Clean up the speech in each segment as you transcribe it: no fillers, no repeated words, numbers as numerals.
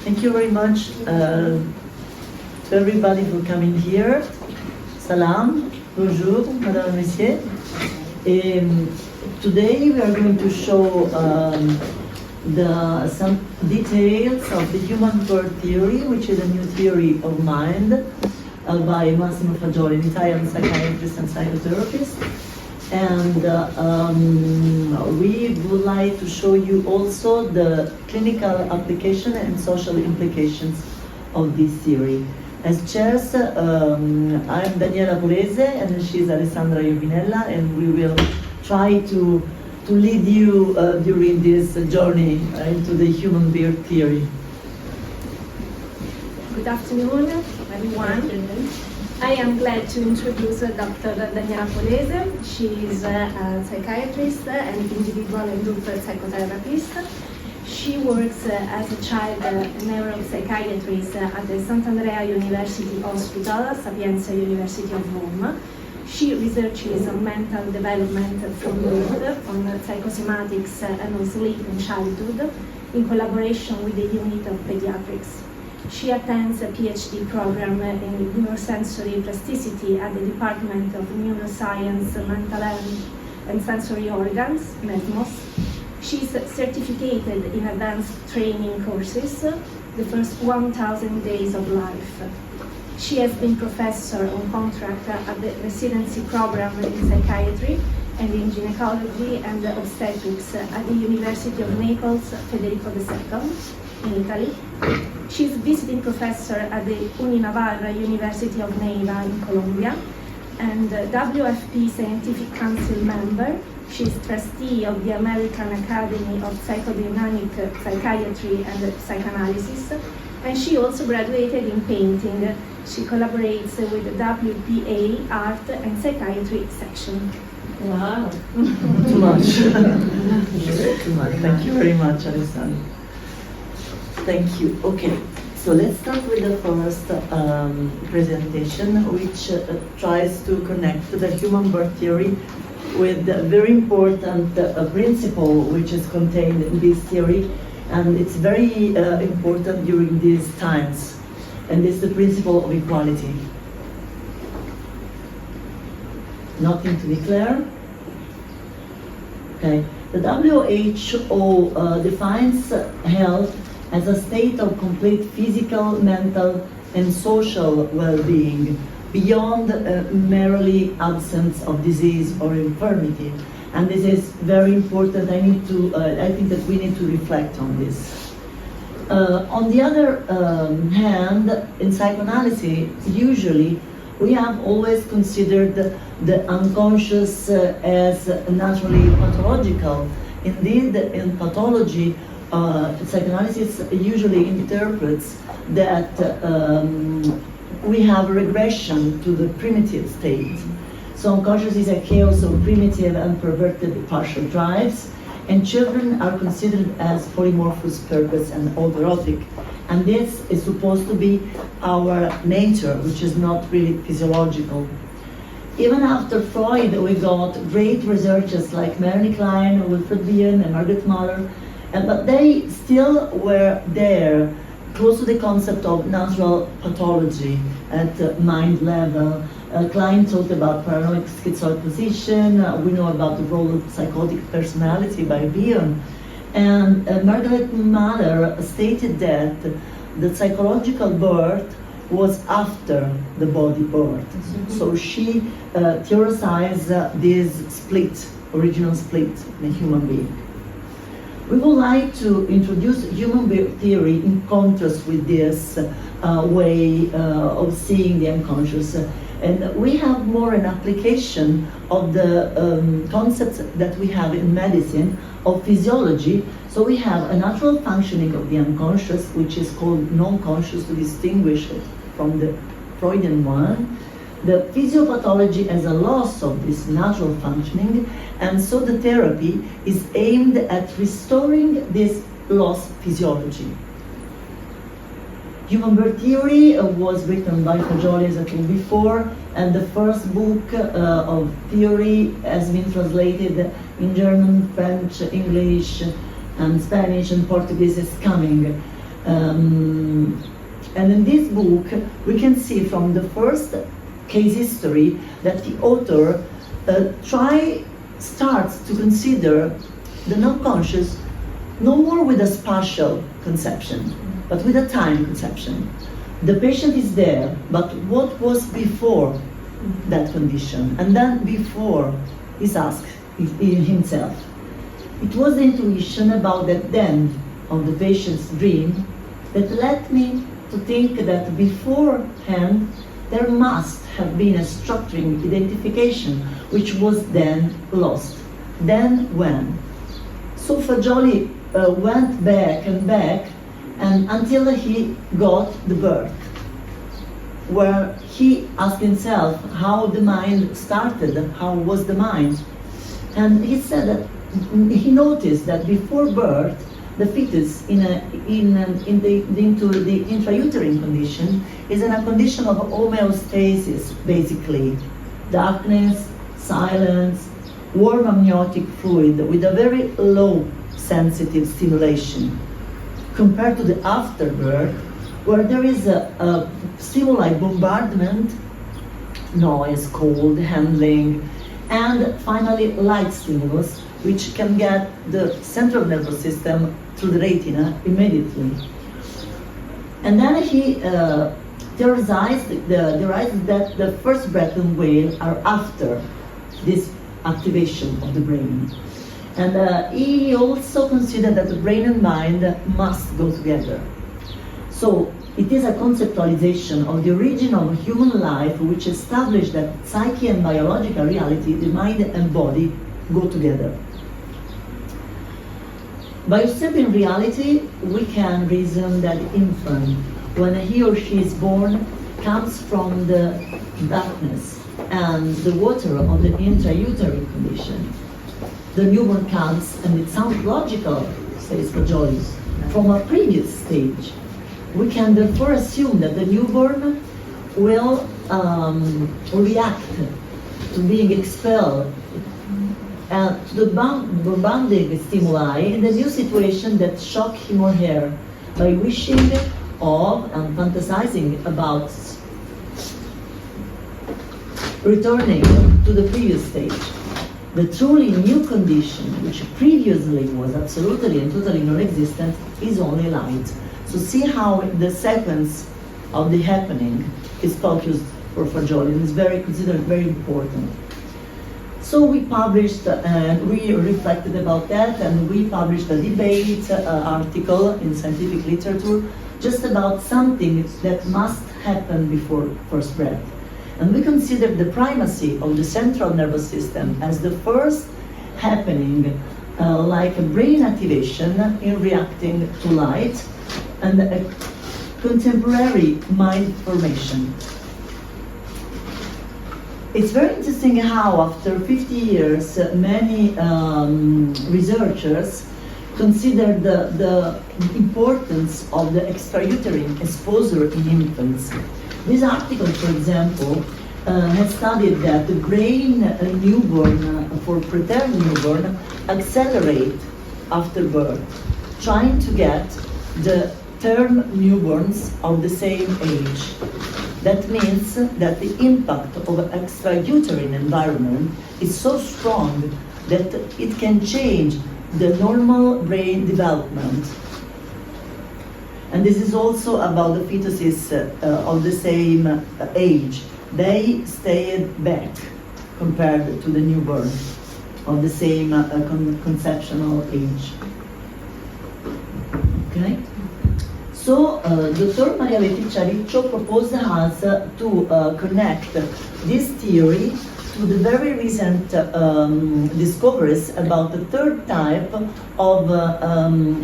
Thank you very much to everybody for coming here. Salam, bonjour, madame, monsieur. Today we are going to show some details of the human birth theory, which is a new theory of mind by Massimo Fagioli, an Italian psychiatrist and psychotherapist. And we would like to show you also the clinical application and social implications of this theory. As chairs, I'm Daniela Polese and she's Alessandra Iovinella, and we will try to lead you during this journey into the human birth theory. Good afternoon, everyone. I am glad to introduce Dr. Daniela Polese. She is a psychiatrist and individual and group psychotherapist. She works as a child neuropsychiatrist at the Sant'Andrea University Hospital, Sapienza University of Rome. She researches on mental development from birth, on psychosomatics and on sleep in childhood, in collaboration with the unit of pediatrics. She attends a PhD program in neurosensory plasticity at the Department of Neuroscience, Mental Health and Sensory Organs, MEDMOS. She is certificated in advanced training courses, the first 1,000 days of life. She has been professor on contract at the residency program in psychiatry and in gynecology and obstetrics at the University of Naples, Federico II, in Italy. She is visiting professor at the Uninavarra University of Neiva in Colombia and WFP Scientific Council member. She is trustee of the American Academy of Psychodynamic Psychiatry and Psychoanalysis, and she also graduated in painting. She collaborates with the WPA Art and Psychiatry section. Wow, too much. Too much. Thank you very much, Alessandra. Thank you. Okay, so let's start with the first presentation, which tries to connect the human birth theory with a very important principle which is contained in this theory, and it's very important during these times, and it's the principle of equality. Nothing to declare? Okay. The WHO defines health as a state of complete physical, mental, and social well-being, beyond merely absence of disease or infirmity. And this is very important. I think that we need to reflect on this. On the other hand, in psychoanalysis, usually we have always considered the unconscious as naturally pathological. Indeed, in pathology, psychoanalysis usually interprets that we have a regression to the primitive state. So unconscious is a chaos of primitive and perverted partial drives, and children are considered as polymorphous, purpose, and autoerotic. And this is supposed to be our nature, which is not really physiological. Even after Freud, we got great researchers like Melanie Klein, Wilfred Bion, and Margaret Muller, but they still were there, close to the concept of natural pathology at mind level. Klein talked about paranoid schizoid position. We know about the role of psychotic personality by Bion. And Margaret Muller stated that the psychological birth was after the body birth. Mm-hmm. So she theorized this split, original split in a human being. We would like to introduce human birth theory in contrast with this way of seeing the unconscious. And we have more an application of the concepts that we have in medicine of physiology. So we have a natural functioning of the unconscious, which is called non-conscious to distinguish it from the Freudian one. The physiopathology as a loss of this natural functioning, and so the therapy is aimed at restoring this lost physiology. Human birth theory was written by Fagioli, as I told before, and the first book of theory has been translated in German, French, English, and Spanish and Portuguese is coming. And in this book, we can see from the first case history that the author starts to consider the non-conscious no more with a spatial conception, but with a time conception. The patient is there, but what was before that condition? And then before is asked himself. It was the intuition about that then of the patient's dream that led me to think that beforehand there must have been a structuring identification which was then lost. Then when? So Fagioli went back and until he got the birth, where he asked himself how the mind started, how was the mind. And he said that he noticed that before birth, the fetus into the intrauterine condition is in a condition of homeostasis, basically. Darkness, silence, warm amniotic fluid with a very low sensitive stimulation. Compared to the afterbirth, where there is a stimuli bombardment, noise, cold, handling, and finally light stimulus, which can get the central nervous system through the retina immediately. And then he theorized that the first breath and wail are after this activation of the brain. And he also considered that the brain and mind must go together. So it is a conceptualization of the origin of human life which established that psyche and biological reality, the mind and body, go together. By observing reality, we can reason that the infant, when he or she is born, comes from the darkness and the water of the intrauterine condition. The newborn comes, and it sounds logical, says Fagioli, from a previous stage. We can therefore assume that the newborn will react to being expelled to the bombarding stimuli in the new situation that shock him or her by wishing of and fantasizing about returning to the previous stage. The truly new condition, which previously was absolutely and totally non-existent, is only light. So see how the sequence of the happening is focused for Fagioli, and is considered very important. So we published, we reflected about that, and we published a debate article in scientific literature just about something that must happen before first breath. And we considered the primacy of the central nervous system as the first happening, like a brain activation in reacting to light, and a contemporary mind formation. It's very interesting how after 50 years, many researchers consider the importance of the extrauterine exposure in infants. This article, for example, has studied that the brain newborn, for preterm newborn, accelerate after birth, trying to get the term newborns of the same age. That means that the impact of an extrauterine environment is so strong that it can change the normal brain development. And this is also about the fetuses of the same age. They stayed back compared to the newborn of the same conceptual age. Okay? So Dr. Maria Letizia Riccio proposed us to connect this theory to the very recent discoveries about the third type of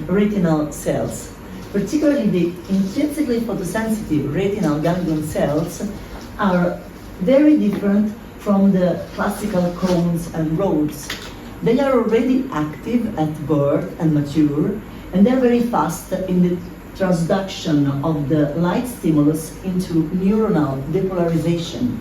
retinal cells. Particularly the intrinsically photosensitive retinal ganglion cells are very different from the classical cones and rods. They are already active at birth and mature, and they're very fast in the transduction of the light stimulus into neuronal depolarization,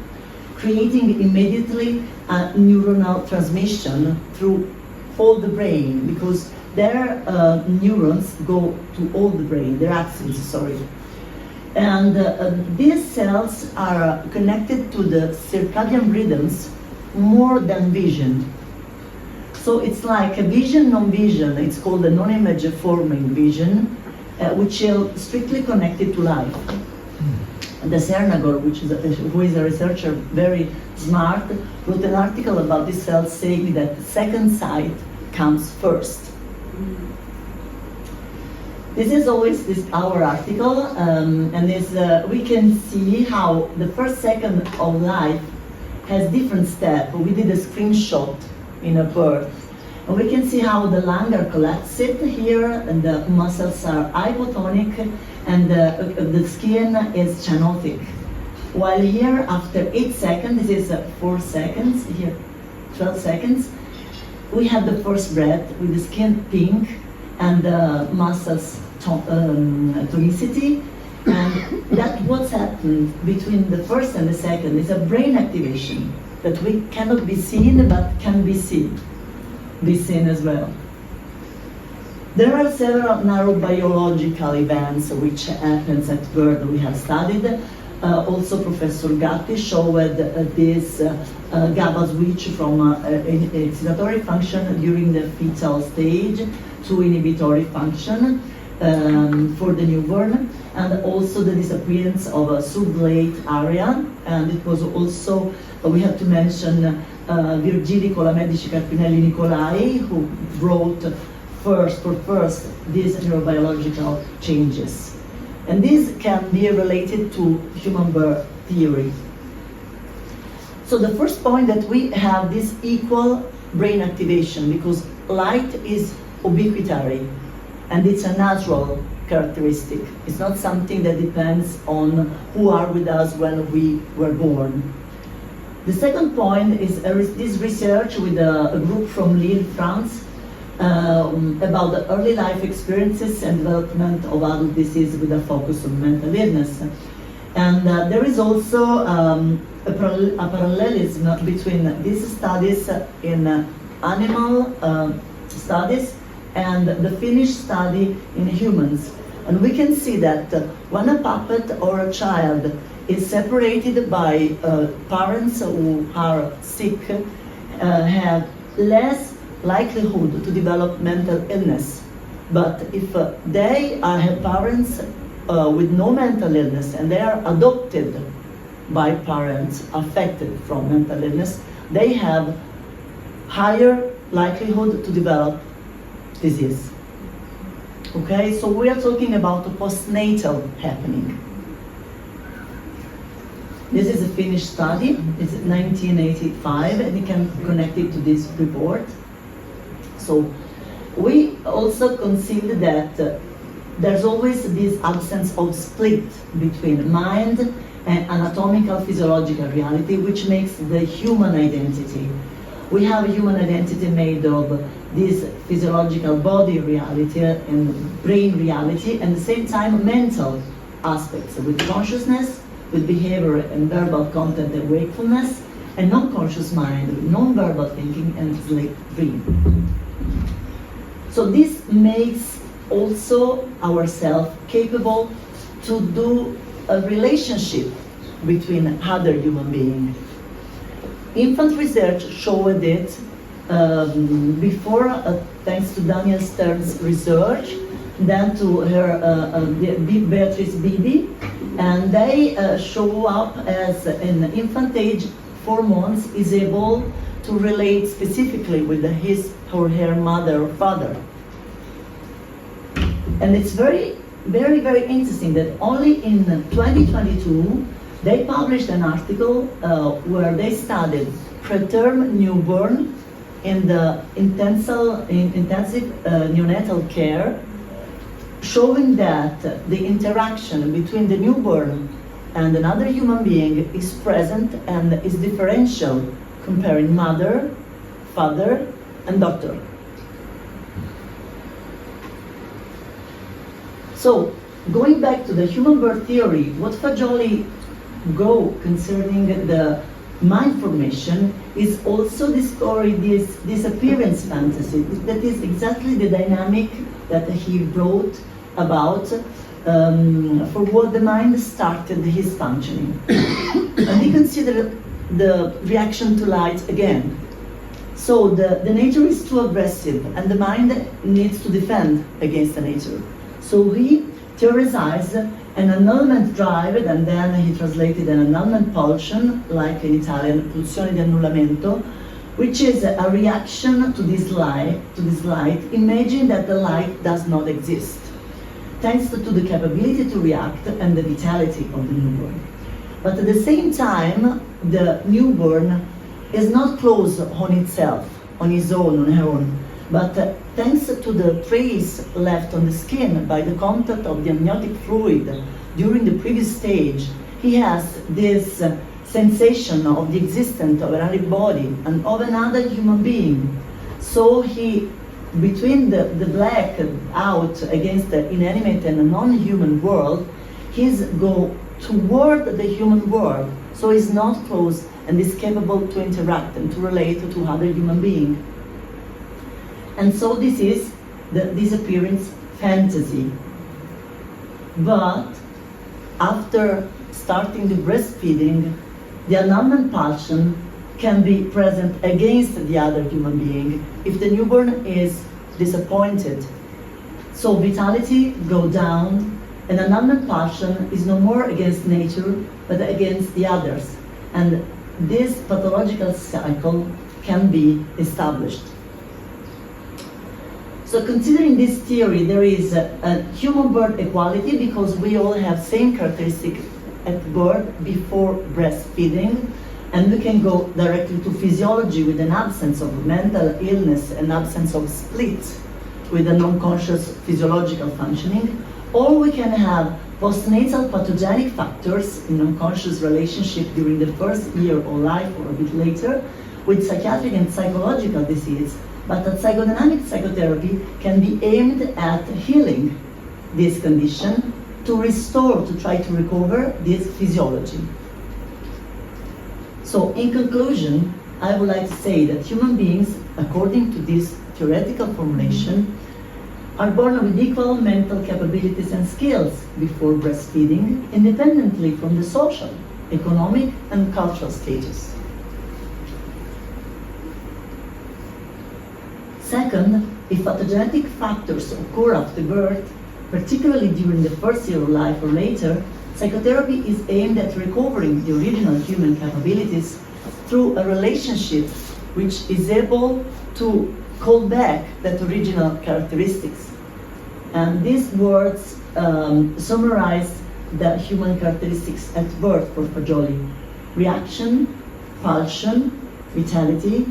creating immediately a neuronal transmission through all the brain, because their neurons go to all the brain, their axons, sorry. And these cells are connected to the circadian rhythms more than vision. So it's like a vision, non-vision. It's called a non-image forming vision, which is strictly connected to life. The Cernagor, who is a researcher, very smart, wrote an article about these cells saying that second sight comes first. This is always our article, and we can see how the first second of life has different steps. We did a screenshot in a birth, and we can see how the lung are collapsed here, and the muscles are hypotonic, and the skin is cyanotic. While here, after 8 seconds, this is 4 seconds, here 12 seconds, we have the first breath with the skin pink and the muscles tonicity, and that's what's happened between the first and the second. It's a brain activation that we cannot be seen, but can be seen as well. There are several neurobiological events which happens at birth we have studied. Also Professor Gatti showed this GABA switch from excitatory function during the fetal stage to inhibitory function for the newborn, and also the disappearance of a sublate area. And it was also, we have to mention Virgili Colamedici Carpinelli Nicolai, who brought first these neurobiological changes. And this can be related to human birth theory. So the first point that we have this equal brain activation, because light is ubiquitary and it's a natural characteristic. It's not something that depends on who are with us when we were born. The second point is this research with a group from Lille, France, about the early life experiences and development of adult disease with a focus on mental illness. And there is also a parallelism between these studies in animal studies and the Finnish study in humans. And we can see that when a puppet or a child is separated by parents who are sick, have less likelihood to develop mental illness. But if they have parents with no mental illness and they are adopted by parents affected from mental illness, they have higher likelihood to develop disease. Okay, so we are talking about a postnatal happening. This is a Finnish study, it's 1985, and you can connect it to this report. So we also consider that there's always this absence of split between mind and anatomical physiological reality, which makes the human identity. We have a human identity made of this physiological body reality and brain reality, and at the same time mental aspects with consciousness, with behavior and verbal content and wakefulness, and non-conscious mind with non-verbal thinking and sleep dream. So this makes also ourselves capable to do a relationship between other human beings. Infant research showed it before, thanks to Daniel Stern's research, then to her Beatrice Bibi, and they show up as in infant age 4 months is able to relate specifically with his or her mother or father. And it's very, very, very interesting that only in 2022 they published an article where they studied preterm newborn in the intensive neonatal care, showing that the interaction between the newborn and another human being is present and is differential, comparing mother, father, and doctor. So, going back to the human birth theory, what Fagioli go concerning the mind formation is also discovering this disappearance fantasy. That is exactly the dynamic that he brought about for what the mind started his functioning. And we consider the reaction to light again. So the nature is too aggressive and the mind needs to defend against the nature. So he theorized an annulment drive, and then he translated an annulment pulsion, like in Italian, pulsione di annullamento, which is a reaction to this light, imagining that the light does not exist, thanks to the capability to react and the vitality of the newborn. But at the same time, the newborn is not closed on itself, on his own, on her own, but thanks to the trace left on the skin by the contact of the amniotic fluid during the previous stage, he has this sensation of the existence of another body and of another human being. So he, between the black out against the inanimate and non-human world, he's go toward the human world. So he's not closed and is capable to interact and to relate to other human beings. And so this is the disappearance fantasy. But after starting the breastfeeding, the annulment pulsion can be present against the other human being if the newborn is disappointed. So vitality go down, and annulment pulsion is no more against nature, but against the others. And this pathological cycle can be established. So considering this theory, there is a human-birth equality because we all have same characteristic at birth before breastfeeding, and we can go directly to physiology with an absence of mental illness, an absence of split with a non-conscious physiological functioning, or we can have postnatal pathogenic factors in unconscious relationship during the first year of life or a bit later with psychiatric and psychological disease. But that psychodynamic psychotherapy can be aimed at healing this condition, to restore, to try to recover this physiology. So in conclusion, I would like to say that human beings, according to this theoretical formulation, are born with equal mental capabilities and skills before breastfeeding, independently from the social, economic, and cultural status. Second, if pathogenetic factors occur after birth, particularly during the first year of life or later, psychotherapy is aimed at recovering the original human capabilities through a relationship which is able to call back that original characteristics. And these words summarize the human characteristics at birth for Fagioli: reaction, pulsion, vitality,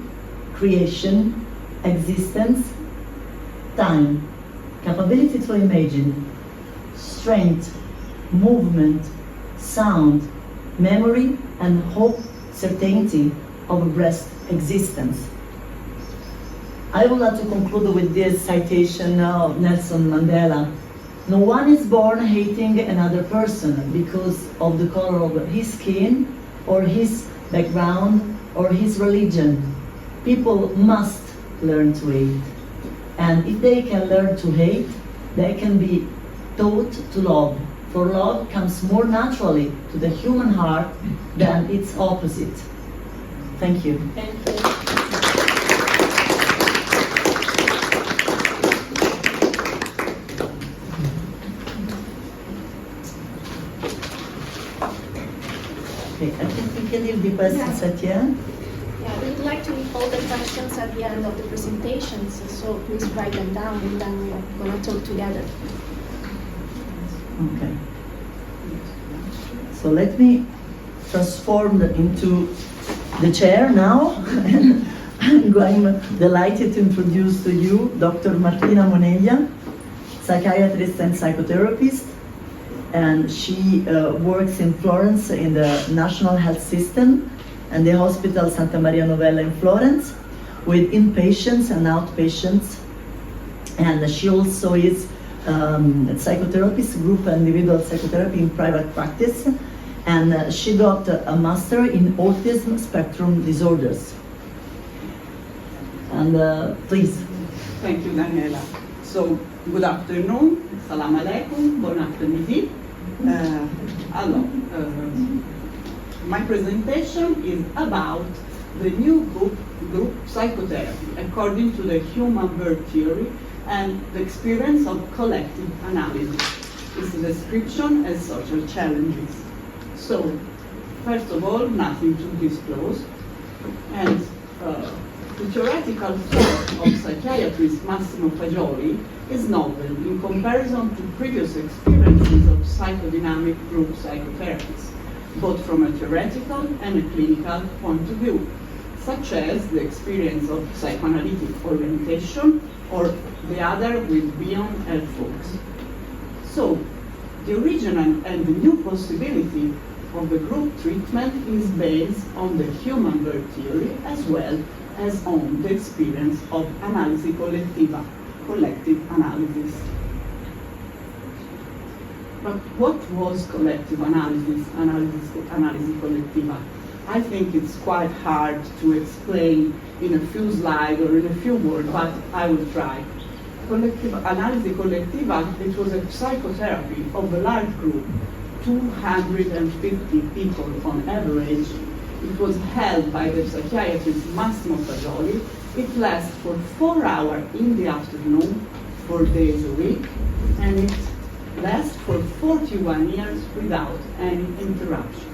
creation, existence, time, capability to imagine, strength, movement, sound, memory, and hope, certainty of a breast existence. I would like to conclude with this citation of Nelson Mandela. No one is born hating another person because of the color of his skin or his background or his religion. People must learn to hate. And if they can learn to hate, they can be taught to love. For love comes more naturally to the human heart than its opposite. Thank you. Thank you. Okay, I think we can leave the questions at the end. Yeah, we would like to leave all the questions at the end of the presentations, so please write them down and then we're going to talk together. Okay. So let me transform into the chair now. I'm delighted to introduce to you Dr. Martina Moneglia, psychiatrist and psychotherapist. And she works in Florence in the National Health System and the Hospital Santa Maria Novella in Florence with inpatients and outpatients. And she also is a psychotherapist, group and individual psychotherapy in private practice. and she got a master in autism spectrum disorders. And please. Thank you, Daniela. So, good afternoon, salam alaikum, bon après-midi. My presentation is about the new group psychotherapy according to the human birth theory and the experience of collective analysis, its description and social challenges. So, first of all, nothing to disclose, and the theoretical thought of psychiatrist Massimo Fagioli is novel in comparison to previous experiences of psychodynamic group psychotherapies, both from a theoretical and a clinical point of view, such as the experience of psychoanalytic orientation or the other with Bion and Fuchs. So, the original and the new possibility of the group treatment is based on the human birth theory as well as on the experience of analisi collettiva, collective analysis. But what was collective analysis collettiva? I think it's quite hard to explain in a few slides or in a few words, but I will try. Analisi collettiva, it was a psychotherapy of a large group, 250 people on average. It was held by the psychiatrist Massimo Fagioli. It lasts for 4 hours in the afternoon, 4 days a week, and it lasts for 41 years without any interruption.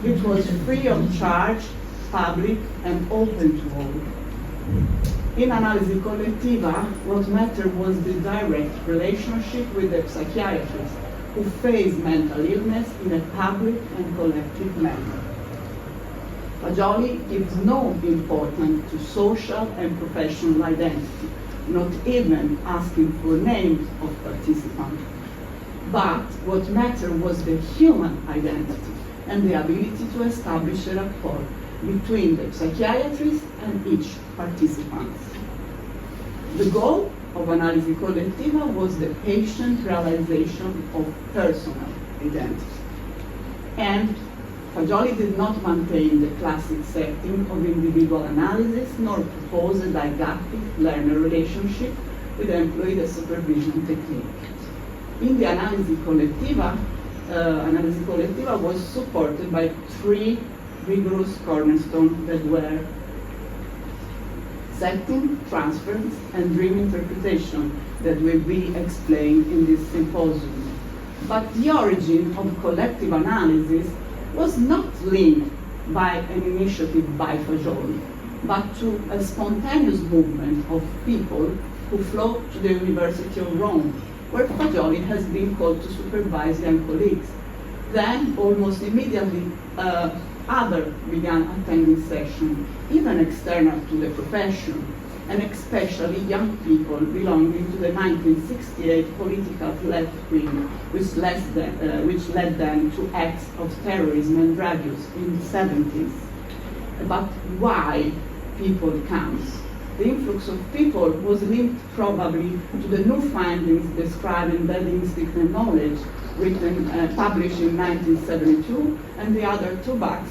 It was free of charge, public, and open to all. In Analisi Collettiva, what mattered was the direct relationship with the psychiatrist who faced mental illness in a public and collective manner. Fagioli gives no importance to social and professional identity, not even asking for names of participants. But what mattered was the human identity and the ability to establish a rapport between the psychiatrist and each participant. The goal of Analisi Collettiva was the patient realization of personal identity. And Fagioli did not maintain the classic setting of individual analysis, nor propose a didactic learner relationship with the employee supervision technique. In the Analisi Collettiva was supported by 3 rigorous cornerstones that were setting, transference, and dream interpretation that will be explained in this symposium. But the origin of collective analysis was not linked by an initiative by Fagioli, but to a spontaneous movement of people who flocked to the University of Rome, where Fagioli has been called to supervise young colleagues. Then, almost immediately, others began attending sessions, even external to the profession, and especially young people belonging to the 1968 political left wing, which led them to acts of terrorism and drug use in the 70s. But why people comes? The influx of people was linked probably to the new findings described in Beding's knowledge, published in 1972, and the other 2 books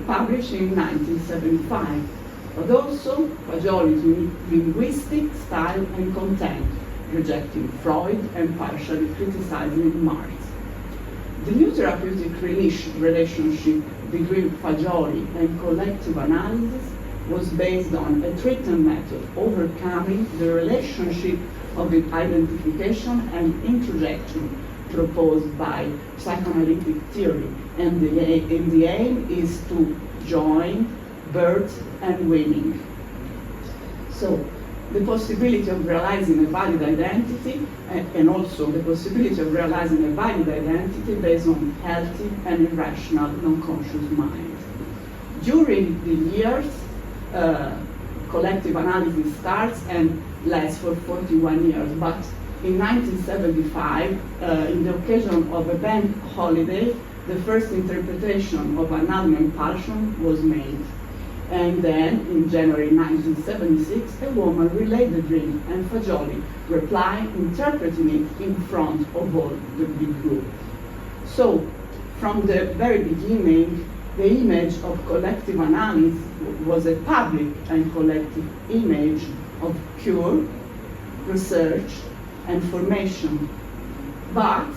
published in 1975. But also Fagioli's linguistic style and content, rejecting Freud and partially criticizing Marx. The new therapeutic relationship between Fagioli and collective analysis was based on a treatment method overcoming the relationship of identification and introjection proposed by psychoanalytic theory, and the aim is to join birth and winning. So, the possibility of realizing a valid identity, and also the possibility of realizing a valid identity based on healthy and irrational non-conscious mind. During the years, collective analysis starts and lasts for 41 years, but in 1975, in the occasion of a bank holiday, the first interpretation of anatomy and impulsion was made. And then, in January 1976, a woman relayed the dream, and Fagioli replied, interpreting it in front of all the big group. So, from the very beginning, the image of collective analysis was a public and collective image of cure, research, and formation. But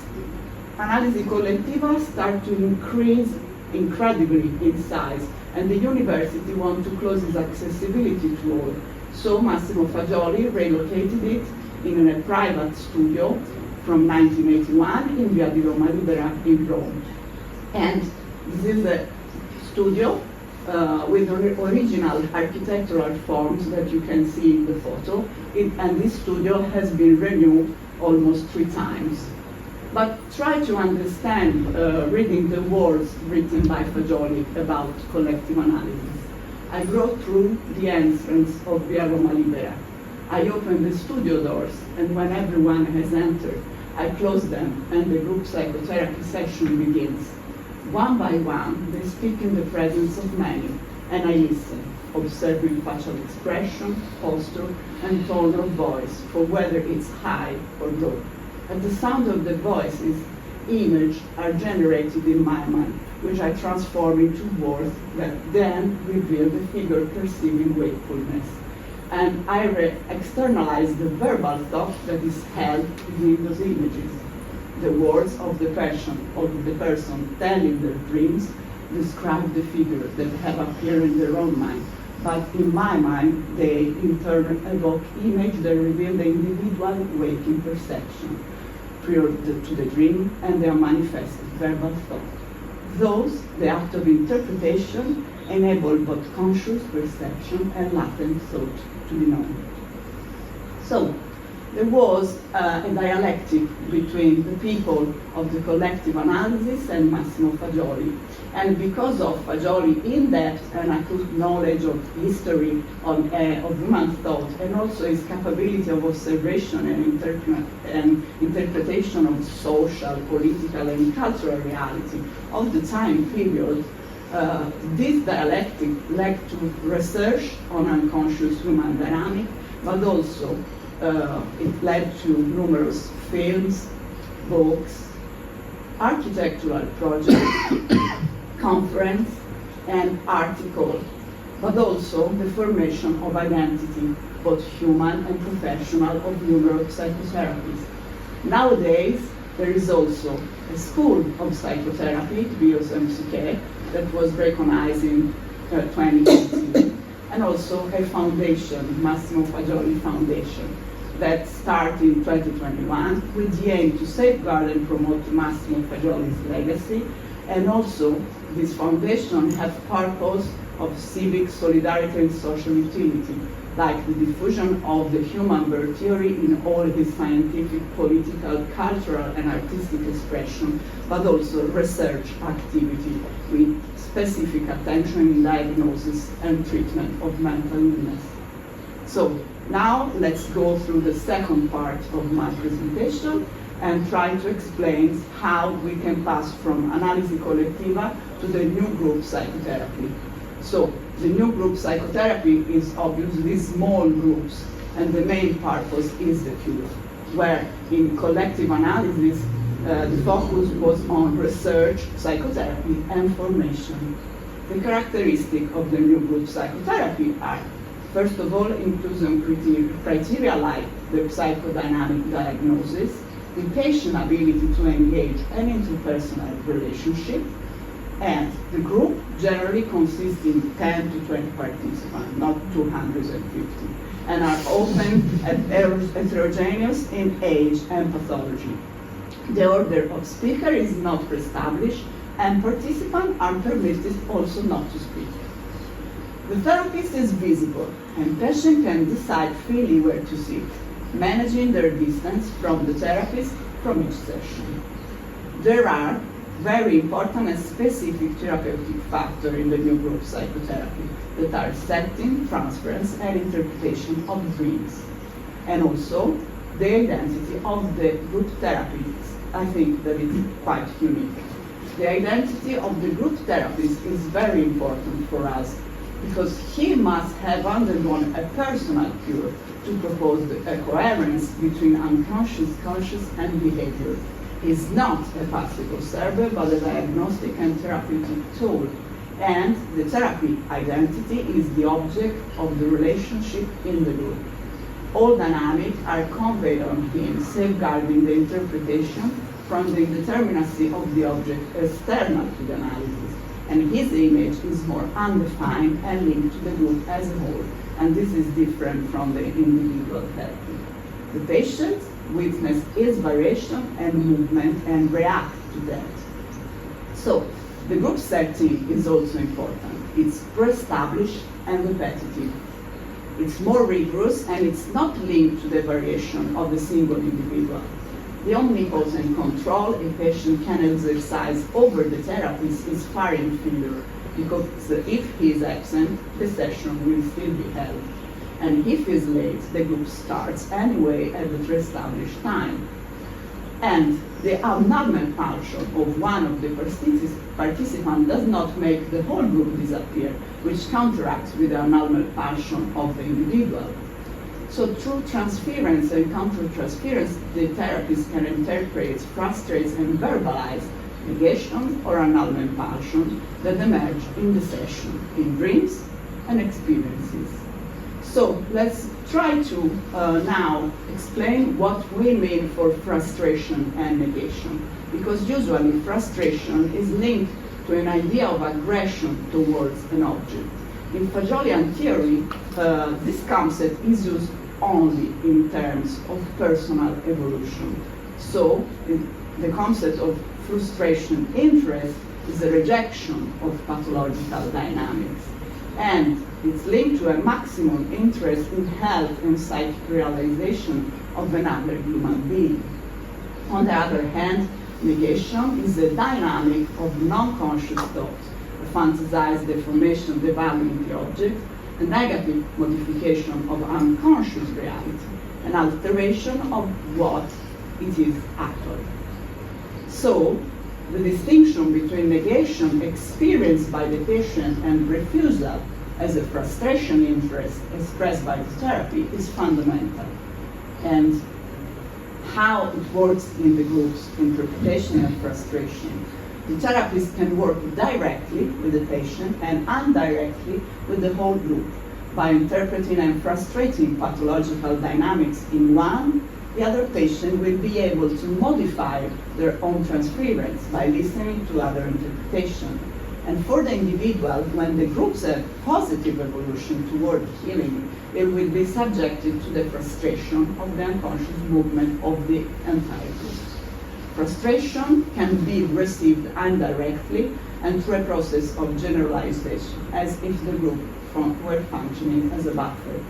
analisi collettiva started to increase incredibly in size, and the university wanted to close its accessibility to all. So Massimo Fagioli relocated it in a private studio from 1981 in Via di Roma Libera in Rome. And this is a studio with original architectural forms that you can see in the photo. And this studio has been renewed almost 3 times. But try to understand, reading the words written by Fagioli about collective analysis. I go through the entrance of Via Roma Libera. I open the studio doors, and when everyone has entered, I close them, and the group psychotherapy session begins. One by one, they speak in the presence of many, and I listen, observing facial expression, posture, and tone of voice for whether it's high or low. At the sound of the voices, images are generated in my mind, which I transform into words that then reveal the figure perceiving wakefulness. And I externalize the verbal thought that is held within those images. The words of the person telling their dreams describe the figures that have appeared in their own mind. But in my mind, they in turn evoke images that reveal the individual waking perception prior to the dream, and they are manifested verbal thought. Those, the act of interpretation, enable both conscious perception and latent thought to be known. So, there was a dialectic between the people of the collective analysis and Massimo Fagioli. And because of Fagioli's in-depth and acute knowledge of history of human thought, and also his capability of observation and interpretation of social, political, and cultural reality of the time period, this dialectic led to research on unconscious human dynamic, but also it led to numerous films, books, architectural projects, conference, and article, but also the formation of identity, both human and professional, of neuropsychotherapies. Nowadays, there is also a school of psychotherapy, BioSMCK, that was recognized in 2018, and also a foundation, Massimo Fagioli Foundation, that started in 2021 with the aim to safeguard and promote Massimo Fagioli's legacy. And also, this foundation has purpose of civic solidarity and social utility, like the diffusion of the human birth theory in all its scientific, political, cultural, and artistic expression, but also research activity with specific attention in diagnosis and treatment of mental illness. So now let's go through the second part of my presentation and try to explain how we can pass from analisi collettiva to the new group psychotherapy. So the new group psychotherapy is obviously small groups, and the main purpose is the cure, where in collective analysis, the focus was on research, psychotherapy, and formation. The characteristics of the new group psychotherapy are, first of all, inclusion criteria like the psychodynamic diagnosis, the patient ability to engage an interpersonal relationship, and the group generally consists in 10 to 20 participants, not 250, and are often heterogeneous in age and pathology. The order of speaker is not established, and participants are permitted also not to speak. The therapist is visible, and patient can decide freely where to sit, managing their distance from the therapist from each session. There are very important and specific therapeutic factors in the new group psychotherapy that are setting, transference, and interpretation of dreams. And also the identity of the group therapist. I think that it's quite unique. The identity of the group therapist is very important for us because he must have undergone a personal cure to propose a coherence between unconscious, conscious, and behavior. is not a passive observer, but a diagnostic and therapeutic tool. And the therapy identity is the object of the relationship in the group. All dynamics are conveyed on him, safeguarding the interpretation from the indeterminacy of the object external to the analysis. And his image is more undefined and linked to the group as a whole. And this is different from the individual therapy. The patient witnesses his variation and movement and react to that. So, the group setting is also important. It's pre-established and repetitive. It's more rigorous and it's not linked to the variation of the single individual. The omnipotent control a patient can exercise over the therapist is far inferior, because if he is absent, the session will still be held. And if he is late, the group starts anyway at the pre-established time. And the abnormal function of one of the participants does not make the whole group disappear, which counteracts with the abnormal function of the individual. So through transference and counter-transference, the therapist can interpret, frustrate, and verbalize negation or abnormal functions that emerge in the session, in dreams and experiences. So let's try to now explain what we mean for frustration and negation, because usually frustration is linked to an idea of aggression towards an object. In Fagolian theory, this concept is used only in terms of personal evolution. So the concept of frustration interest is a rejection of pathological dynamics. And it's linked to a maximum interest in health and psychic realization of another human being. On the other hand, negation is a dynamic of non-conscious thought, a fantasized deformation devaluing the object, a negative modification of unconscious reality, an alteration of what it is actually. So, the distinction between negation experienced by the patient and refusal as a frustration interest expressed by the therapy is fundamental. And how it works in the groups, interpretation and frustration. The therapist can work directly with the patient and indirectly with the whole group by interpreting and frustrating pathological dynamics in one. The other patient will be able to modify their own transference by listening to other interpretation. And for the individual, when the groups have positive evolution toward healing, it will be subjected to the frustration of the unconscious movement of the entire group. Frustration can be received indirectly and through a process of generalization, as if the group were functioning as a buffer.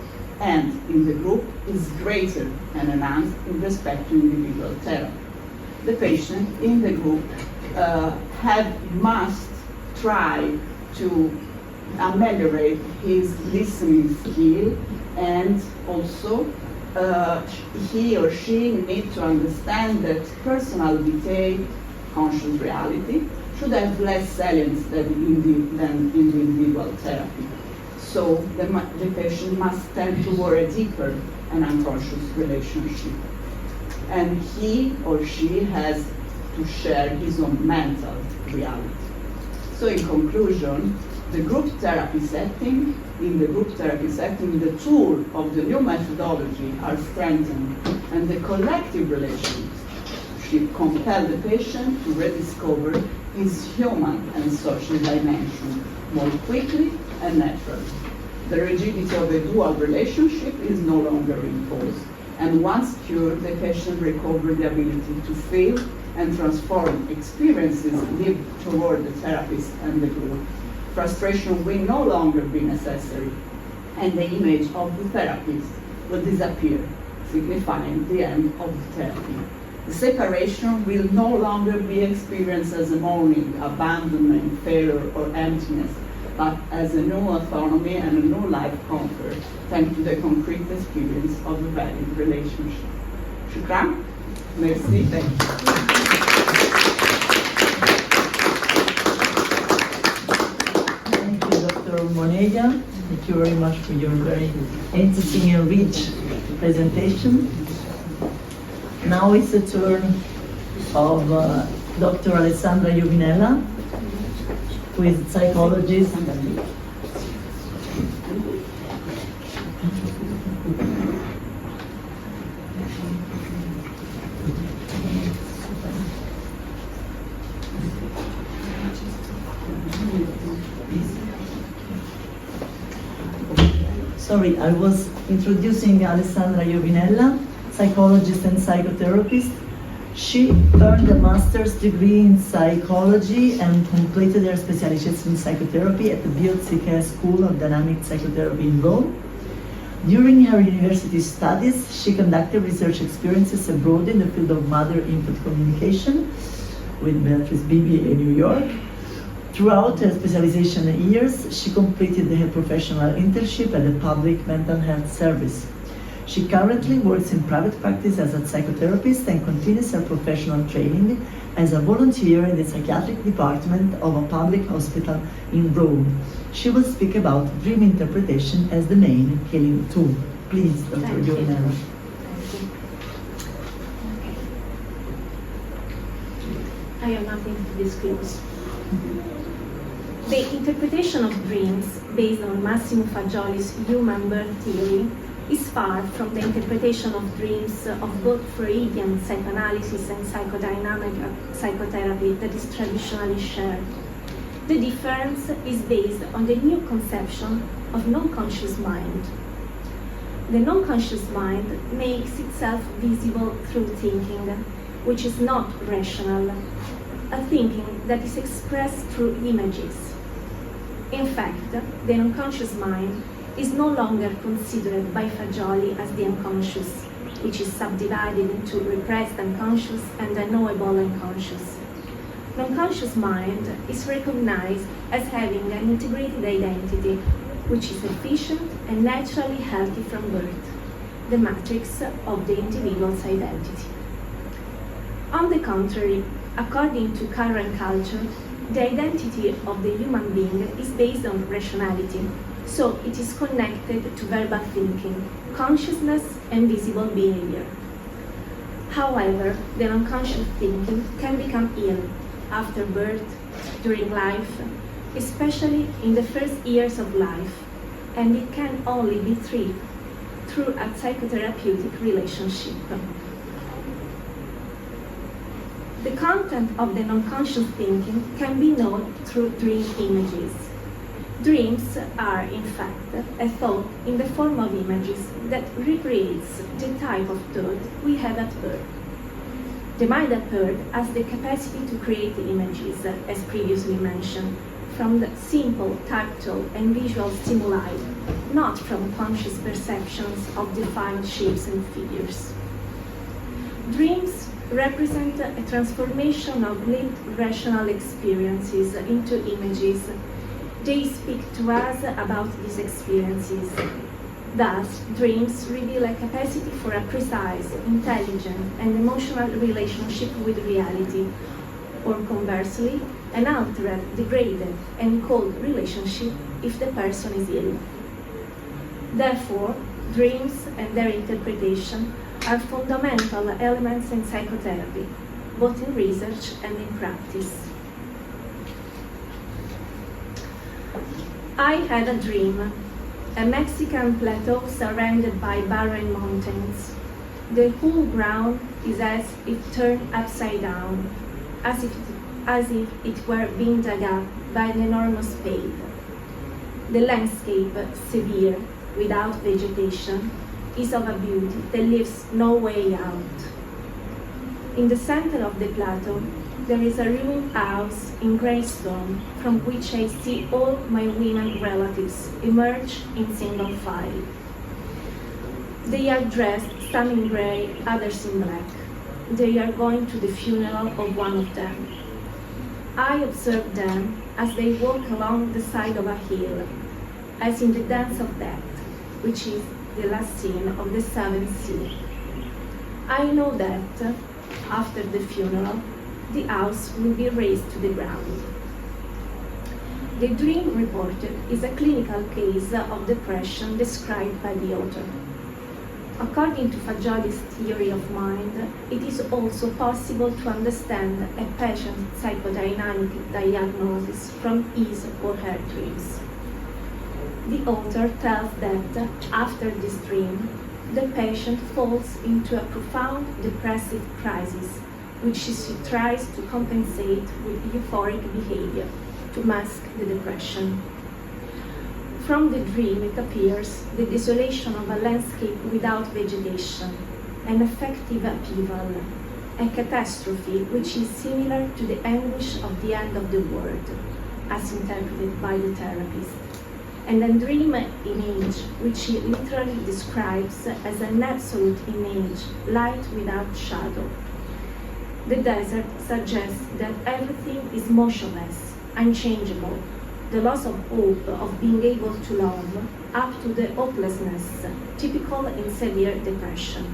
And in the group is greater and enhanced in respect to individual therapy. The patient in the group must try to ameliorate his listening skill, and also he or she needs to understand that personal detail, conscious reality, should have less salience than in the individual therapy. So the patient must tend toward a deeper and unconscious relationship. And he or she has to share his own mental reality. So in conclusion, in the group therapy setting, the tool of the new methodology are strengthened, and the collective relationship compel the patient to rediscover his human and social dimension more quickly and naturally. The rigidity of a dual relationship is no longer imposed, and once cured, the patient recovers the ability to feel and transform experiences lived toward the therapist and the group. Frustration will no longer be necessary, and the image of the therapist will disappear, signifying the end of the therapy. The separation will no longer be experienced as a mourning, abandonment, failure, or emptiness, but as a new autonomy and a new life conquered, thanks to the concrete experience of a valid relationship. Shukran. Merci. Thank you. Thank you, Dr. Moneglia. Thank you very much for your very interesting and rich presentation. Now it's the turn of Dr. Alessandra Iovinella, who is a psychologist. Sorry, I was introducing Alessandra Iovinella, psychologist and psychotherapist. She earned a master's degree in psychology and completed her specialization in psychotherapy at the Physiology School of Dynamic Psychotherapy in Rome. During her university studies, she conducted research experiences abroad in the field of mother-infant communication with Beatrice Bibi in New York. Throughout her specialization years, she completed her professional internship at the Public Mental Health Service. She currently works in private practice as a psychotherapist and continues her professional training as a volunteer in the psychiatric department of a public hospital in Rome. She will speak about dream interpretation as the main healing tool. Please, Dr. Iovinella. I have nothing to disclose. The interpretation of dreams based on Massimo Fagioli's human birth theory is far from the interpretation of dreams of both Freudian psychoanalysis and psychodynamic psychotherapy that is traditionally shared. The difference is based on the new conception of non-conscious mind. The non-conscious mind makes itself visible through thinking, which is not rational, a thinking that is expressed through images. In fact, the unconscious mind is no longer considered by Fagioli as the unconscious, which is subdivided into repressed unconscious and unknowable unconscious. The unconscious mind is recognized as having an integrated identity, which is efficient and naturally healthy from birth, the matrix of the individual's identity. On the contrary, according to current culture, the identity of the human being is based on rationality, so it is connected to verbal thinking, consciousness, and visible behavior. However, the unconscious thinking can become ill after birth, during life, especially in the first years of life, and it can only be treated through a psychotherapeutic relationship. The content of the non-conscious thinking can be known through dream images. Dreams are, in fact, a thought in the form of images that recreates the type of thought we have at birth. The mind at birth has the capacity to create images, as previously mentioned, from the simple tactile and visual stimuli, not from conscious perceptions of defined shapes and figures. Dreams represent a transformation of lived rational experiences into images. They speak to us about these experiences. Thus, dreams reveal a capacity for a precise, intelligent, and emotional relationship with reality, or conversely, an altered, degraded, and cold relationship if the person is ill. Therefore, dreams and their interpretation are fundamental elements in psychotherapy, both in research and in practice. I had a dream, a Mexican plateau surrounded by barren mountains. The whole ground is as if turned upside down, as if it were being dug up by an enormous spade. The landscape, severe, without vegetation, is of a beauty that leaves no way out. In the center of the plateau, there is a ruined house in grey stone from which I see all my women relatives emerge in single file. They are dressed, some in grey, others in black. They are going to the funeral of one of them. I observe them as they walk along the side of a hill, as in the dance of death, which is the last scene of the Seventh Sea. I know that, after the funeral, the house will be razed to the ground. The dream reported is a clinical case of depression described by the author. According to Fagioli's theory of mind, it is also possible to understand a patient's psychodynamic diagnosis from his or her dreams. The author tells that after this dream, the patient falls into a profound depressive crisis, which she tries to compensate with euphoric behavior to mask the depression. From the dream, it appears the desolation of a landscape without vegetation, an affective upheaval, a catastrophe which is similar to the anguish of the end of the world, as interpreted by the therapist, and a dream image which he literally describes as an absolute image, light without shadow. The desert suggests that everything is motionless, unchangeable, the loss of hope of being able to love, up to the hopelessness typical in severe depression.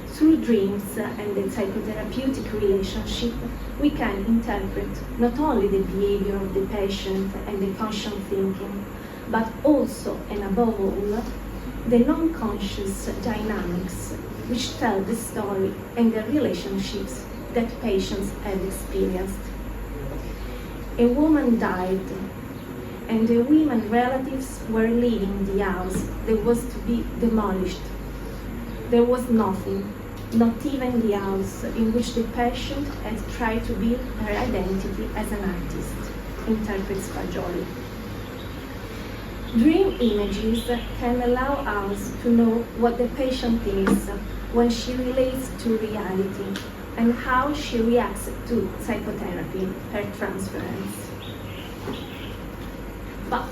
Through dreams and the psychotherapeutic relationship, we can interpret not only the behavior of the patient and the conscious thinking, but also and above all, the non-conscious dynamics which tell the story and the relationships that patients have experienced. A woman died, and the women's relatives were leaving the house that was to be demolished. There was nothing, not even the house in which the patient had tried to build her identity as an artist, interprets Fagioli. Dream images can allow us to know what the patient thinks when she relates to reality, and how she reacts to psychotherapy, her transference. But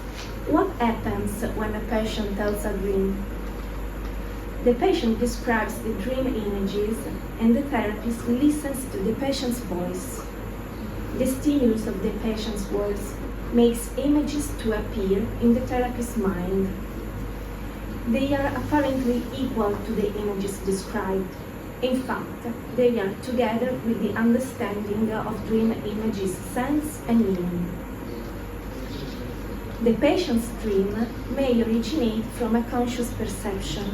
what happens when a patient tells a dream? The patient describes the dream images, and the therapist listens to the patient's voice. The stimulus of the patient's voice makes images to appear in the therapist's mind. They are apparently equal to the images described. In fact, they are together with the understanding of dream images' sense and meaning. The patient's dream may originate from a conscious perception.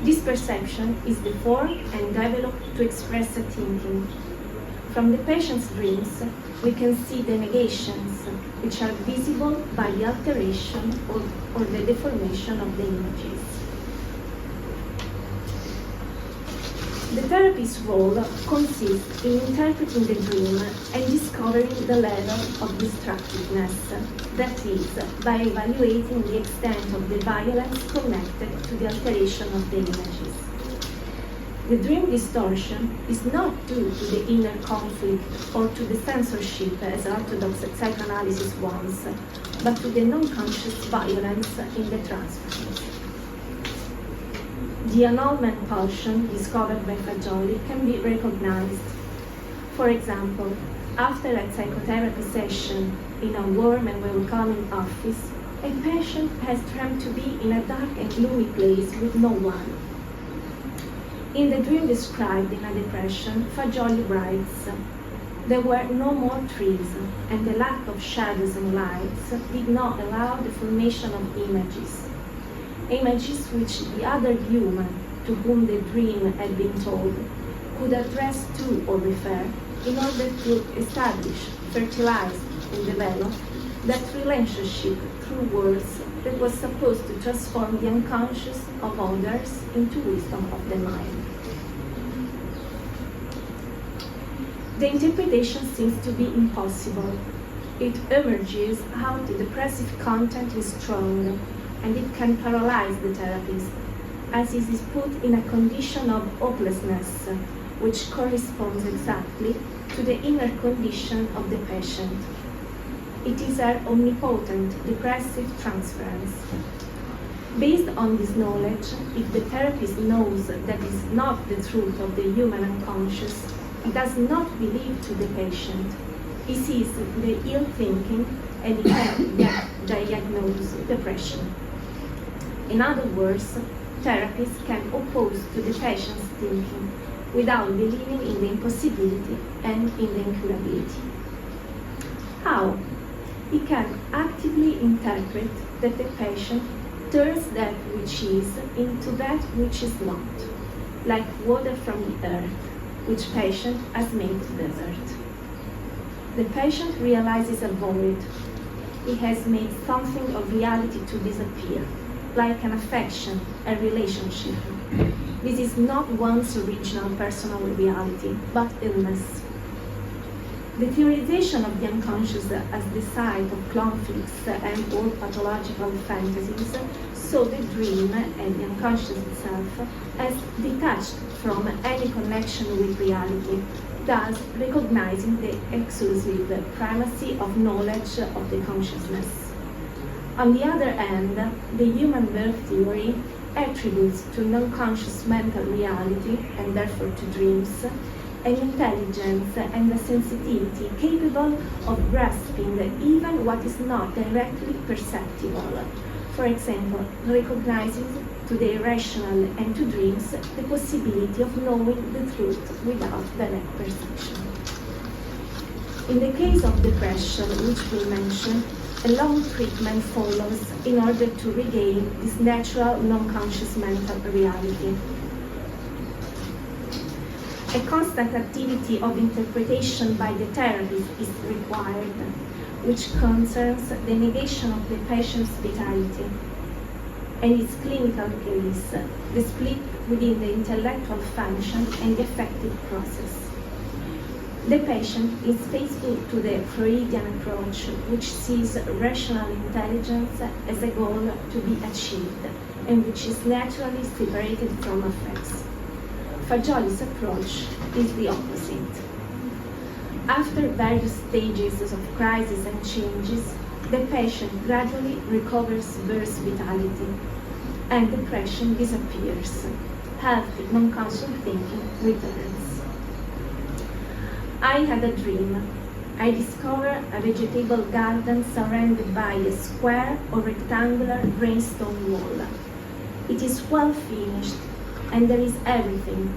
This perception is deformed and developed to express a thinking. From the patient's dreams, we can see the negations, which are visible by the alteration or the deformation of the images. The therapist's role consists in interpreting the dream and discovering the level of destructiveness, that is, by evaluating the extent of the violence connected to the alteration of the images. The dream distortion is not due to the inner conflict or to the censorship as orthodox psychoanalysis wants, but to the non-conscious violence in the transference. The annulment pulsion discovered by Fagioli can be recognized. For example, after a psychotherapy session in a warm and welcoming office, a patient has dreamt to be in a dark and gloomy place with no one. In the dream described in A Depression, Fagioli writes, "There were no more trees, and the lack of shadows and lights did not allow the formation of images. Images which the other human to whom the dream had been told could address to or refer in order to establish, fertilize, and develop that relationship through words that was supposed to transform the unconscious of others into wisdom of the mind." The interpretation seems to be impossible. It emerges how the depressive content is strong, and it can paralyze the therapist, as it is put in a condition of hopelessness, which corresponds exactly to the inner condition of the patient. It is an omnipotent depressive transference. Based on this knowledge, if the therapist knows that is not the truth of the human unconscious, he does not believe to the patient. He sees the ill thinking and he can diagnose depression. In other words, therapists can oppose to the patient's thinking without believing in the impossibility and in the incurability. How? He can actively interpret that the patient turns that which is into that which is not, like water from the earth, which patient has made desert. The patient realizes a void. He has made something of reality to disappear, like an affection, a relationship. This is not one's original personal reality, but illness. The theorization of the unconscious as the site of conflicts and all pathological fantasies saw the dream and the unconscious itself as detached from any connection with reality, thus recognizing the exclusive primacy of knowledge of the consciousness. On the other hand, the human birth theory attributes to non-conscious mental reality, and therefore to dreams, an intelligence and a sensitivity capable of grasping even what is not directly perceptible. For example, recognizing to the irrational and to dreams the possibility of knowing the truth without direct perception. In the case of depression, which we mentioned, a long treatment follows in order to regain this natural non-conscious mental reality. A constant activity of interpretation by the therapist is required, which concerns the negation of the patient's vitality and its clinical case, the split within the intellectual function and the affective process. The patient is faithful to the Freudian approach, which sees rational intelligence as a goal to be achieved and which is naturally separated from affects. Fagioli's approach is the opposite. After various stages of crisis and changes, the patient gradually recovers burst vitality and depression disappears. Healthy, non-conscious thinking returns. I had a dream. I discovered a vegetable garden surrounded by a square or rectangular grainstone wall. It is well finished, and there is everything,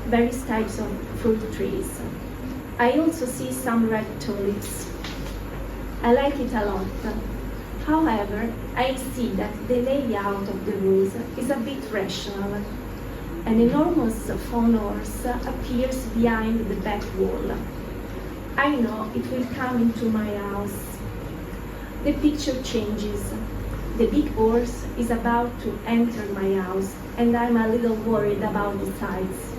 various types of fruit trees. I also see some red tulips. I like it a lot. However, I see that the layout of the rooms is a bit rational. An enormous fawn horse appears behind the back wall. I know it will come into my house. The picture changes. The big horse is about to enter my house, and I'm a little worried about the size.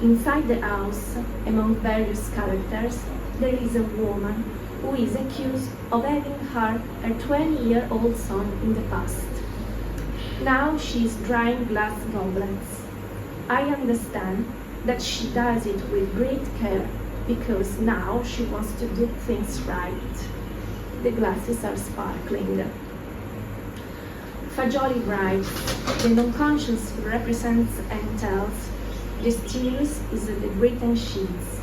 Inside the house, among various characters, there is a woman who is accused of having hurt her 20-year-old son in the past. Now she is drying glass goblets. I understand that she does it with great care because now she wants to do things right. The glasses are sparkling. Fagioli writes, the non-conscious represents and tells. The stimulus is the written sheets.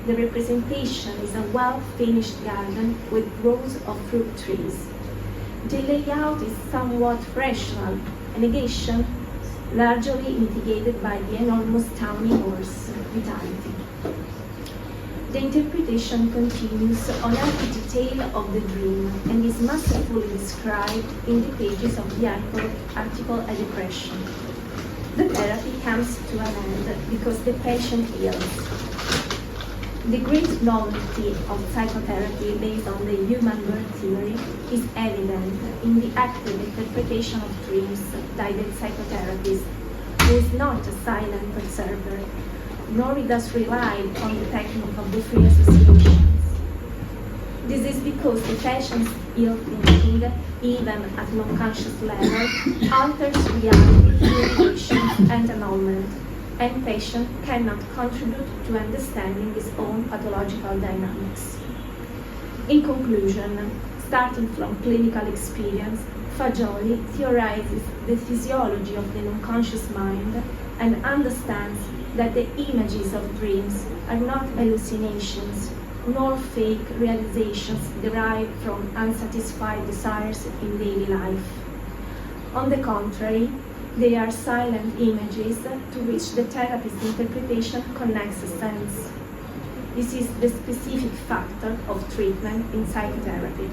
The representation is a well-finished garden with rows of fruit trees. The layout is somewhat rational, a negation largely mitigated by the enormous tawny horse vitality. The interpretation continues on every detail of the dream and is masterfully described in the pages of the article A Depression. The therapy comes to an end because the patient heals. The great novelty of psychotherapy based on the human birth theory is evident in the active interpretation of dreams by the psychotherapist, who is not a silent observer, nor does rely on the technique of the free associations. This is because the patient's ill thinking, even at non-conscious level, alters reality through relations and annulment, and patient cannot contribute to understanding his own pathological dynamics. In conclusion, starting from clinical experience, Fagioli theorizes the physiology of the non-conscious mind and understands that the images of dreams are not hallucinations, nor fake realizations derived from unsatisfied desires in daily life. On the contrary, they are silent images to which the therapist's interpretation connects a sense. This is the specific factor of treatment in psychotherapy.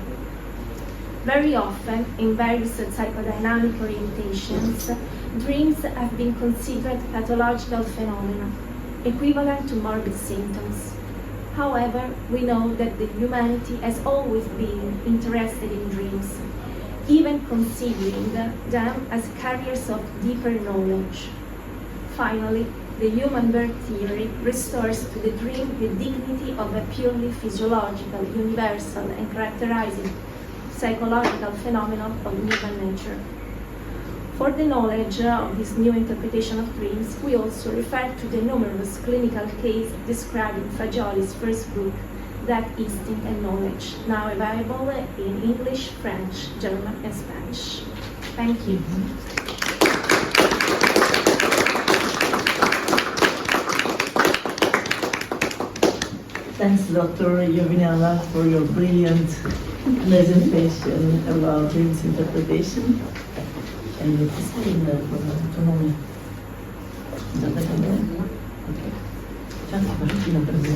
Very often, in various psychodynamic orientations, dreams have been considered pathological phenomena, equivalent to morbid symptoms. However, we know that the humanity has always been interested in dreams, even considering them as carriers of deeper knowledge. Finally, the human birth theory restores to the dream the dignity of a purely physiological, universal, and characterizing psychological phenomenon of human nature. For the knowledge of this new interpretation of dreams, we also refer to the numerous clinical cases described in Fagioli's first book, That Instinct and Knowledge, now available in English, French, German, and Spanish. Thank you. Thanks, Dr. Iovinella, for your brilliant presentation about dreams interpretation. E ti stai il tuo nome? Giada Gallone? Ok. C'è anche Martina per me.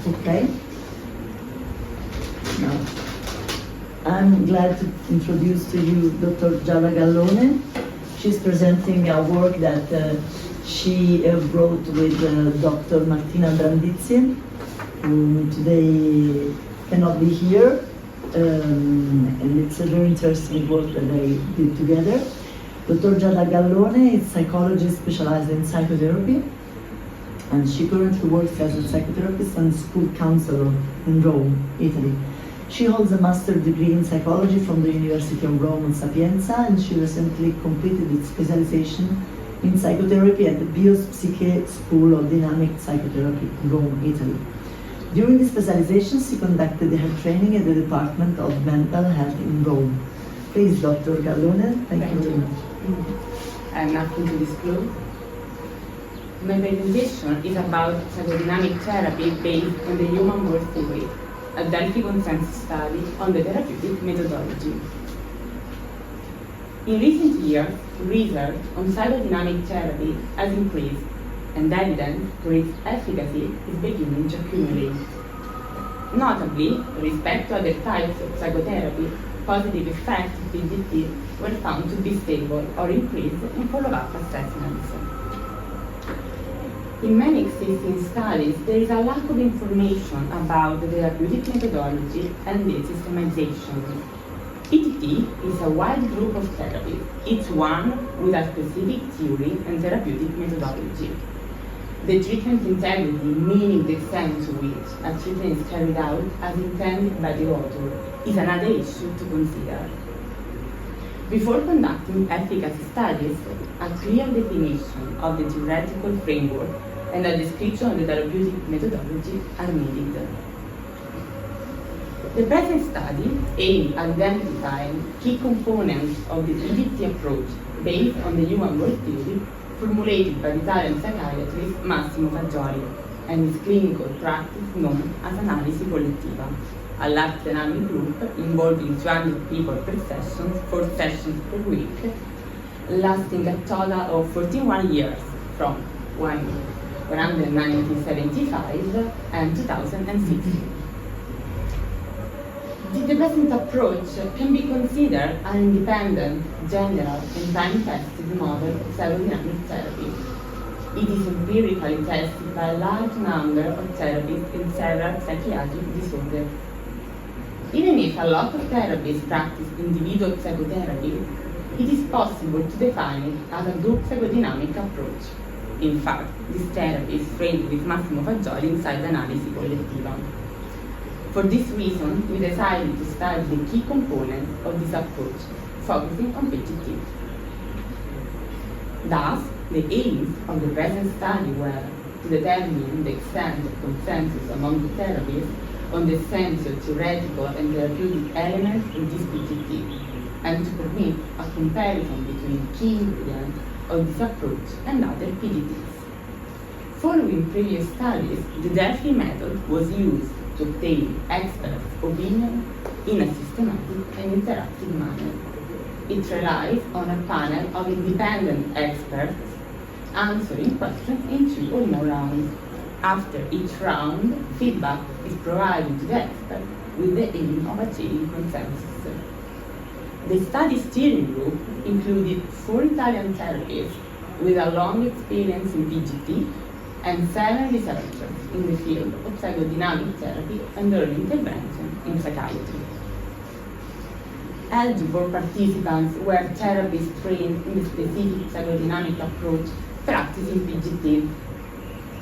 Okay. Now, I'm glad to introduce to you Dr. Giada Gallone. She's presenting a work that she wrote with Dr. Martina, who today cannot be here, and it's a very interesting work that they did together. Dr. Giada Gallone is a psychologist specialized in psychotherapy, and she currently works as a psychotherapist and school counselor in Rome, Italy. She holds a master's degree in psychology from the University of Rome Sapienza, and she recently completed its specialization in psychotherapy at the Biopsyche School of Dynamic Psychotherapy in Rome, Italy. During the specialization, she conducted her training at the Department of Mental Health in Rome. Please, Dr. Gallone, thank you very much. I'm nothing to disclose. My presentation is about psychodynamic therapy based on the human birth theory, a Delphi consensus study on the therapeutic methodology. In recent years, research on psychodynamic therapy has increased, and evidence for its efficacy is beginning to accumulate. Notably, with respect to other types of psychotherapy, positive effects of PGT were found to be stable or increased in follow-up assessments. In many existing studies, there is a lack of information about the therapeutic methodology and its systemization. PTT is a wide group of therapies, each one with a specific theory and therapeutic methodology. The treatment integrity, meaning the extent to which a treatment is carried out as intended by the author, is another issue to consider. Before conducting efficacy studies, a clear definition of the theoretical framework and a description of the therapeutic methodology are needed. The present study aimed at identifying key components of the PGT approach based on the human world theory formulated by the Italian psychiatrist Massimo Fagioli and his clinical practice known as analisi collettiva, a large dynamic group involving 200 people per session, 4 sessions per week, lasting a total of 41 years from 1975 and 2006. The present approach can be considered an independent, general, and time-tested model of psychodynamic therapy. It is empirically tested by a large number of therapists in several psychiatric disorders. Even if a lot of therapists practice individual psychotherapy, it is possible to define it as a group psychodynamic approach. In fact, this therapy is framed with Massimo Fagioli inside Analisi Collettiva. For this reason, we decided to study the key components of this approach, focusing on PGT. Thus, the aims of the present study were to determine the extent of consensus among the therapists on the essential theoretical and therapeutic elements in this PGT, and to permit a comparison between key ingredients of this approach and other PGTs. Following previous studies, the Delphi method was used to obtain experts' opinion in a systematic and interactive manner. It relies on a panel of independent experts answering questions in 2 or more rounds. After each round, feedback is provided to the expert with the aim of achieving consensus. The study steering group included 4 Italian therapists with a long experience in PGT and 7 researchers in the field of psychodynamic therapy and early intervention in psychiatry. Eligible participants were therapists trained in the specific psychodynamic approach practicing PGT.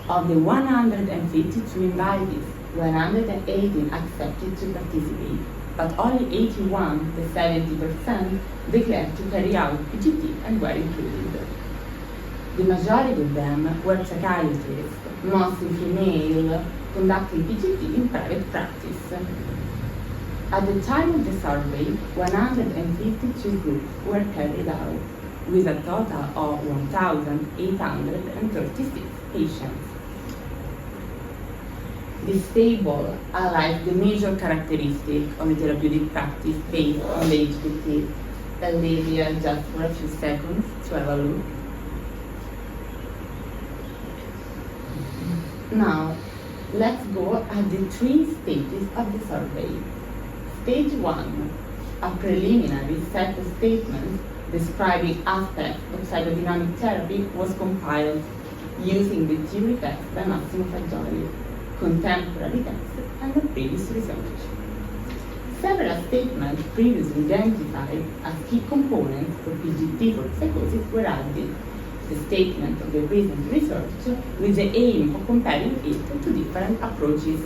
Of the 152 invited, 118 accepted to participate, but only 81, the 70%, declared to carry out PGT and were included. The majority of them were psychiatrists, mostly female, conducting PGT in private practice. At the time of the survey, 152 groups were carried out, with a total of 1,836 patients. This table highlights the major characteristics of the therapeutic practice based on the HPT. I'll leave you just for a few seconds to have a look. Now, let's go at the 3 stages of the survey. Stage 1, a preliminary set of statements describing aspects of psychodynamic therapy, was compiled using the theory text by Massimo Fagioli, contemporary text, and the previous research. Several statements previously identified as key components for PGT for psychosis were added. The statement of the recent research with the aim of comparing it to different approaches.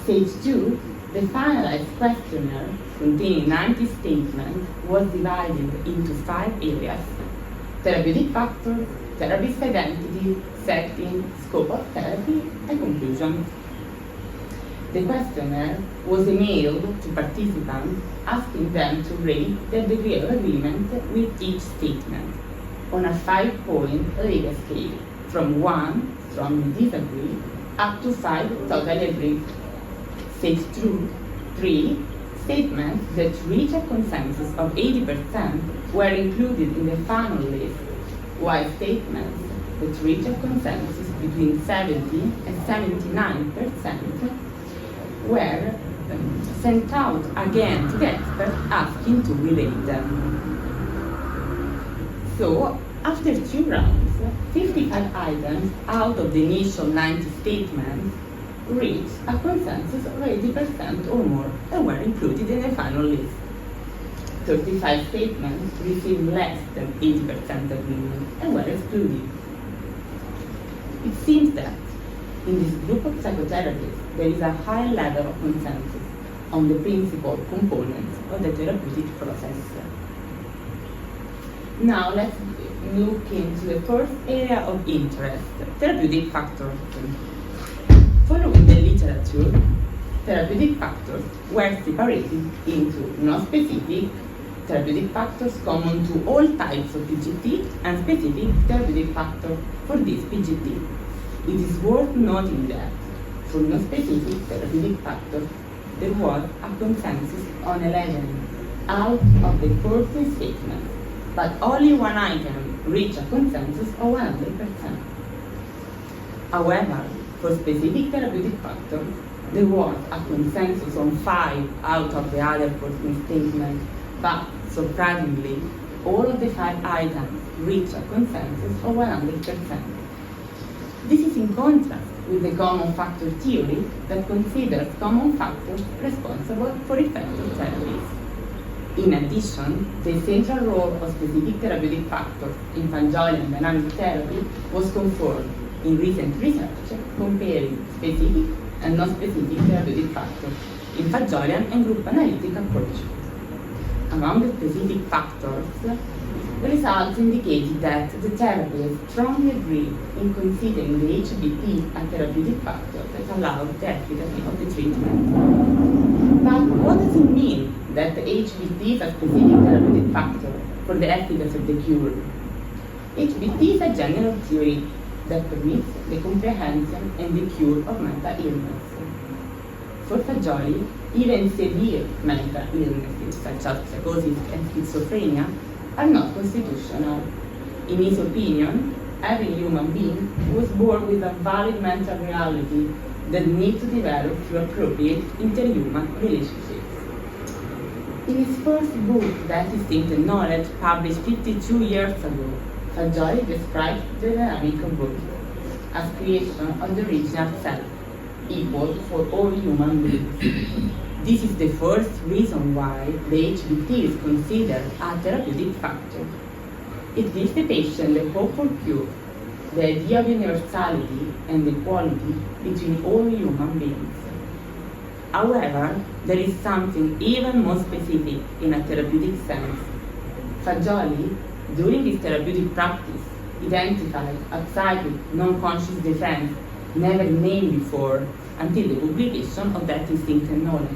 Stage 2, the finalized questionnaire containing 90 statements was divided into 5 areas: therapeutic factors, therapist identity, setting, scope of therapy, and conclusion. The questionnaire was emailed to participants asking them to rate their degree of agreement with each statement on a 5-point Lega scale, from 1, strongly disagree, up to 5, totally agree. Stage 3, statements that reach a consensus of 80% were included in the final list, while statements that reach a consensus between 70 and 79% were sent out again to the expert asking to relate them. So, after 2 rounds, 55 items out of the initial 90 statements reached a consensus of 80% or more and were included in the final list. 35 statements received less than 80% agreement and were excluded. It seems that in this group of psychotherapists there is a high level of consensus on the principal components of the therapeutic process. Now let's look into the first area of interest, therapeutic factors. Following the literature, therapeutic factors were separated into non-specific therapeutic factors common to all types of PGT and specific therapeutic factors for this PGT. It is worth noting that for non-specific therapeutic factors, there was a consensus on 11 out of the 14 statements, but only 1 item reached a consensus of 100%. However, for specific therapeutic factors, there was a consensus on 5 out of the other 14 statements, but surprisingly, all of the 5 items reached a consensus of 100%. This is in contrast with the common factor theory that considers common factors responsible for effective therapies. In addition, the central role of specific therapeutic factors in Fagioli and dynamic therapy was confirmed in recent research comparing specific and non-specific therapeutic factors in Fagiolian and group analytic approach. Among the specific factors, the results indicated that the therapists strongly agreed in considering the HBT a therapeutic factor that allowed the efficacy of the treatment. But what does it mean that the HBT is a specific therapeutic factor for the efficacy of the cure? HBT is a general theory that permits the comprehension and the cure of mental illness. For Fagioli, Even severe mental illnesses such as psychosis and schizophrenia are not constitutional. In his opinion, every human being was born with a valid mental reality that needs to develop through appropriate interhuman relationships. In his first book, That Distinct Knowledge, published 52 years ago, Physiology describes the dynamic of both as creation of the original self, equal for all human beings. This is the first reason why the HBT is considered a therapeutic factor. It gives the patient the hope for cure, the idea of universality and equality between all human beings. However, there is something even more specific in a therapeutic sense. Fajoli, during his therapeutic practice, identified a psychic, non-conscious defense never named before until the publication of That Distinct Knowledge,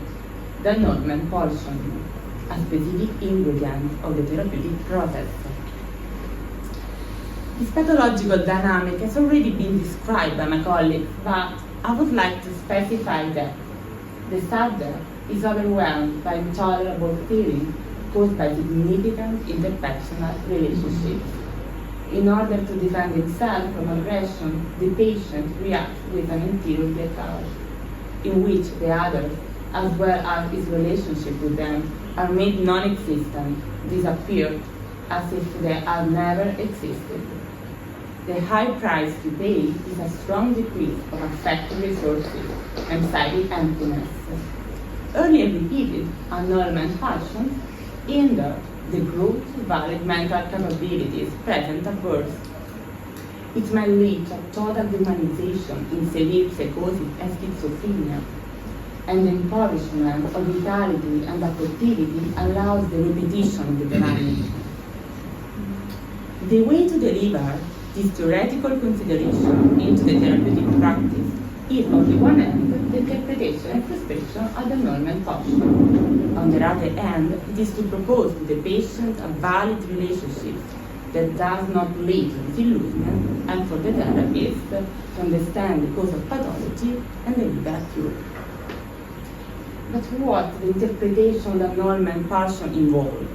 the Norman portion, a specific ingredient of the therapeutic process. This pathological dynamic has already been described by my colleagues, but I would like to specify that the subject is overwhelmed by intolerable feelings caused by significant interpersonal relationships. In order to defend himself from aggression, the patient reacts with an interior blackout, in which the others, as well as his relationship with them, are made non-existent, disappear, as if they had never existed. The high price to pay is a strong decrease of affective resources and psychic emptiness. Early and repeated annulment passions hinder the growth of valid mental capabilities present at birth. It may lead to total dehumanization in severe psychosis and schizophrenia, and the impoverishment of vitality and affectivity allows the repetition of the dynamic. The way to deliver this theoretical consideration into the therapeutic practice is, on the one hand, the interpretation and expression of the Norman portion. On the other hand, it is to propose to the patient a valid relationship that does not lead to disillusionment, and for the therapist to understand the cause of pathology and deliver a cure. But what the interpretation of the Norman portion involves?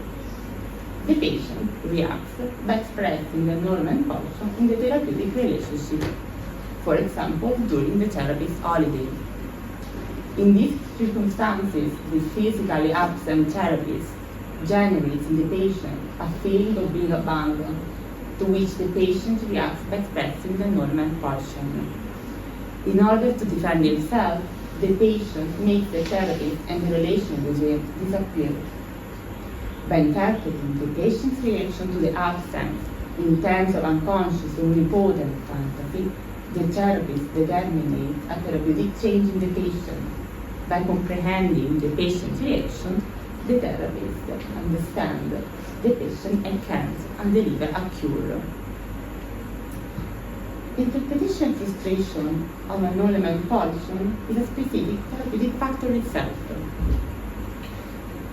The patient reacts by expressing the Norman portion in the therapeutic relationship, for example, during the therapist's holiday. In these circumstances, the physically absent therapist generates in the patient a feeling of being abandoned, to which the patient reacts by expressing the Norman portion. In order to defend himself, the patient makes the therapist and the relation with him disappear. By interpreting the patient's reaction to the absence in terms of unconscious or omnipotent fantasy, the therapist determines a therapeutic change in the patient. By comprehending the patient's reaction, the therapist understands the patient and can deliver a cure. Interpretation frustration of an element portion is a specific therapeutic factor itself,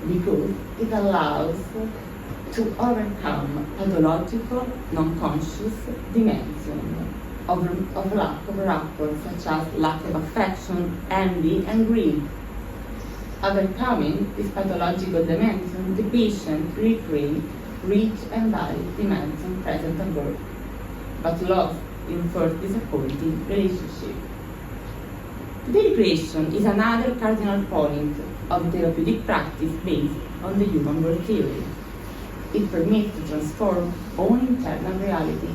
because it allows to overcome pathological, non-conscious dimension of lack of rapport, such as lack of affection, envy, and greed. Overcoming this pathological dimension, the patient recreates rich and valid dimension present at birth, but lost in first disappointing relationship. The recreation is another cardinal point of therapeutic practice based on the human world theory. It permits to transform own internal reality,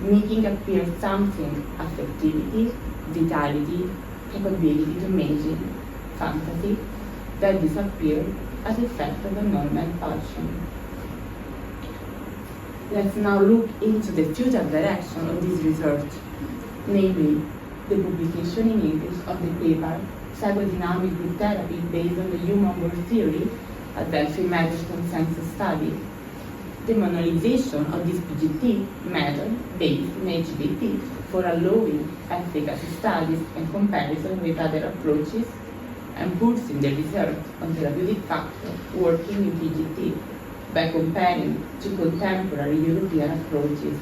making appear something affectivity, vitality, capability to imagine, fantasy, that disappear as effect of the Norman passion. Let's now look into the future direction of this research, namely the publication in English of the paper Psychodynamic Group Therapy based on the Human World Theory, Advanced Method Consensus Study, the manualization of this PGT method based in HBT for allowing efficacy studies and comparison with other approaches, and pursuing the research on therapeutic factors working in PGT by comparing to contemporary European approaches,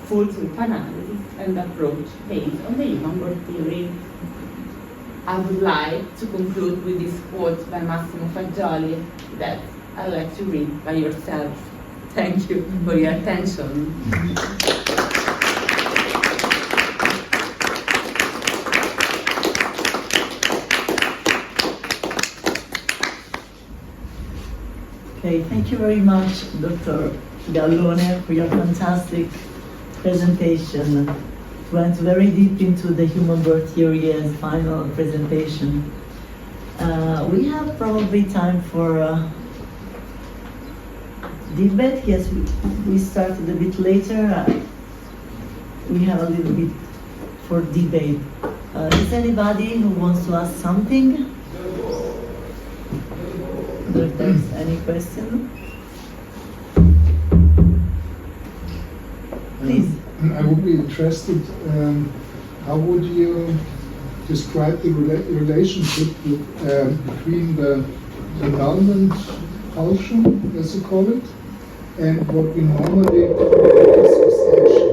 full truth analysis, and approach based on the Human World Theory. I would like to conclude with this quote by Massimo Fagioli that I'll let you read by yourself. Thank you for your attention. Okay, thank you very much, Dr. Gallone, for your fantastic presentation. It went very deep into the human birth theory as final presentation. We have probably time for debate. Yes, we started a bit later. We have a little bit for debate. Is anybody who wants to ask something? If there's any question, please. I would be interested, how would you describe the relationship between the annulment pulsion, as you call it, and what we normally call dissociation?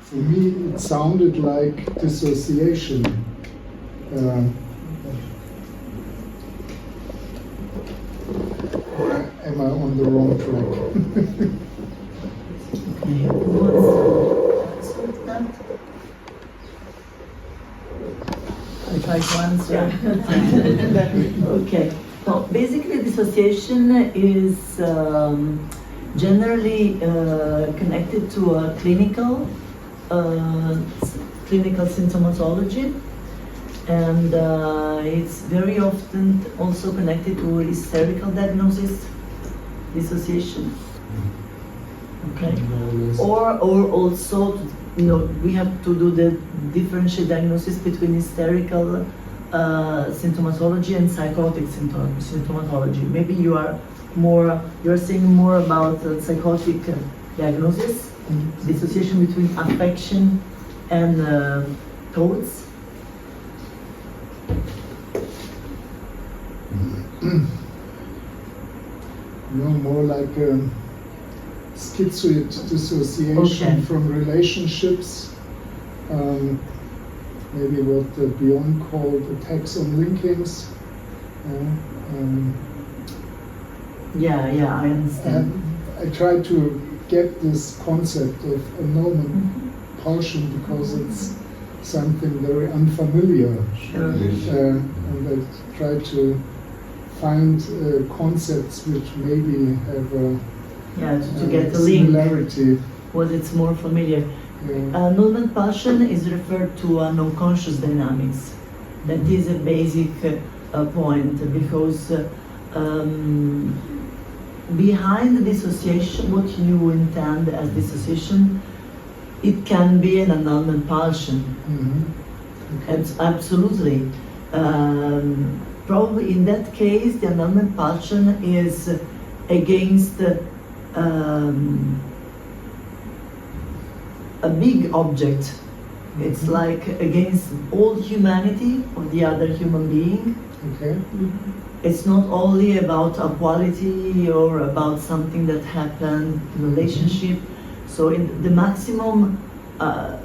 For me, it sounded like dissociation. Or am I on the wrong track? Okay, who wants to answer that? I try to answer. Okay. So basically, dissociation is generally connected to a clinical symptomatology, and it's very often also connected to hysterical diagnosis, dissociation. Okay. Or also, we have to do the differential diagnosis between hysterical symptomatology and psychotic symptomatology. Maybe you're saying more about psychotic diagnosis, dissociation between affection and thoughts. More like schizoid dissociation from relationships. Maybe what Bjorn called attacks on linkings. Yeah, I understand. I try to get this concept of annulment pulsion because it's something very unfamiliar. Sure. And I try to find concepts which maybe have to get a link. Similarity. What it's more familiar. Yeah. Annulment pulsion is referred to an unconscious dynamics. That is a basic point because behind the dissociation, what you intend as dissociation, it can be an annulment pulsion. Okay. Absolutely. Probably in that case, the annulment pulsion is against a big object. It's like against all humanity of the other human being. Okay. It's not only about a quality or about something that happened in a relationship. So in the maximum, I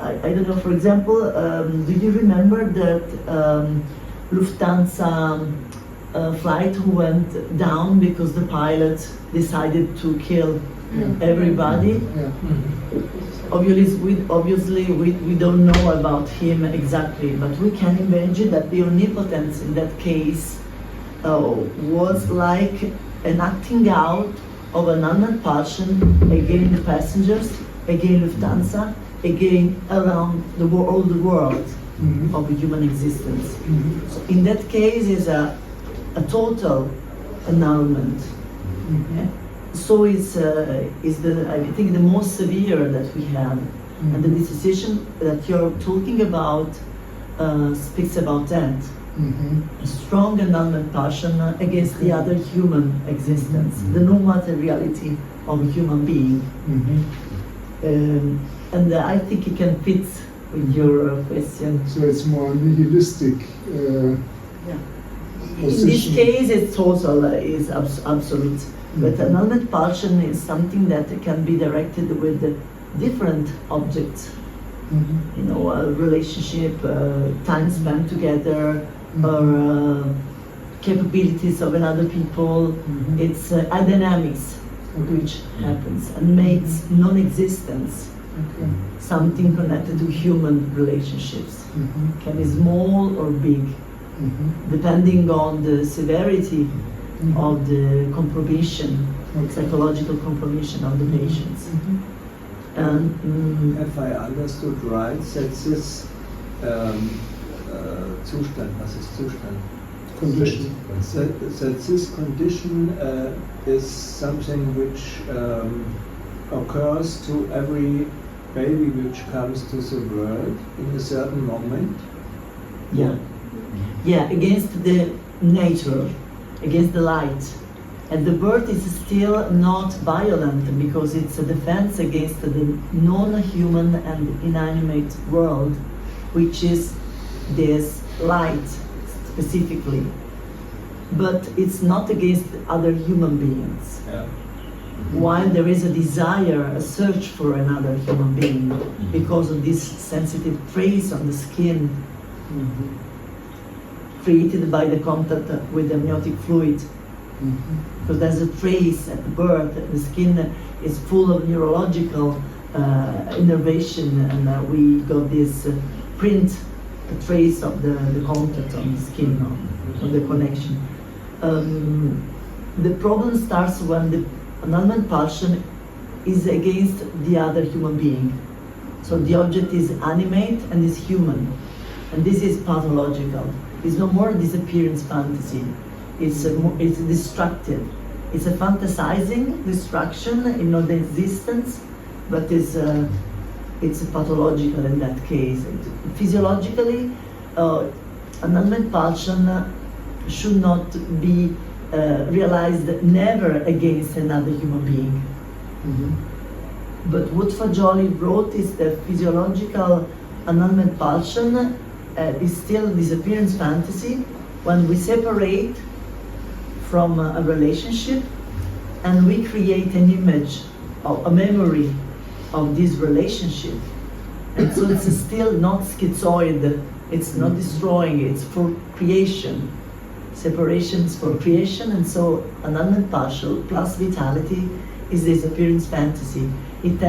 don't know, for example, do you remember that Lufthansa flight who went down because the pilot decided to kill everybody? Yeah. Obviously, we don't know about him exactly, but we can imagine that the omnipotence in that case was like an acting out of an annulment pulsion against the passengers, against Lufthansa, again around all the world of human existence. So in that case is a total annulment. So is I think the most severe that we have, and the dissociation that you're talking about speaks about that. A strong annulment pulsion against the other human existence, the no materiality of a human being. And I think it can fit with your question. So it's more nihilistic. In this case, it's total, is absolute. But annulment pulsion is something that can be directed with different objects. You know, a relationship, time spent together, or capabilities of another people. It's a dynamics which happens and makes non-existence something connected to human relationships. Can be small or big, depending on the severity of the compromission, psychological compromission of the patients. And If I understood right, that this Zustand, was ist Zustand? Condition. That this condition is something which occurs to every baby which comes to the world in a certain moment. Yeah, against the nature, against the light. And the birth is still not violent because it's a defense against the non-human and inanimate world, which is this light specifically. But it's not against other human beings. Yeah. While there is a desire, a search for another human being because of this sensitive trace on the skin created by the contact with the amniotic fluid. Because there's a trace at birth, the skin is full of neurological innervation, and we got this print, a trace of the contact on the skin, of the connection. The problem starts when the annulment pulsion is against the other human being. So the object is animate and is human, and this is pathological. It's no more a disappearance fantasy. It's destructive. It's a fantasizing destruction in non-existence, but it's a pathological in that case. Physiologically, annulment pulsion should not be realized never against another human being. But what Fagioli wrote is that physiological annulment pulsion is still disappearance fantasy when we separate from a relationship and we create an image, a memory of this relationship. And so it's still not schizoid, it's not destroying, it's for creation. Separation is for creation, and so annulment partial plus vitality is disappearance fantasy. It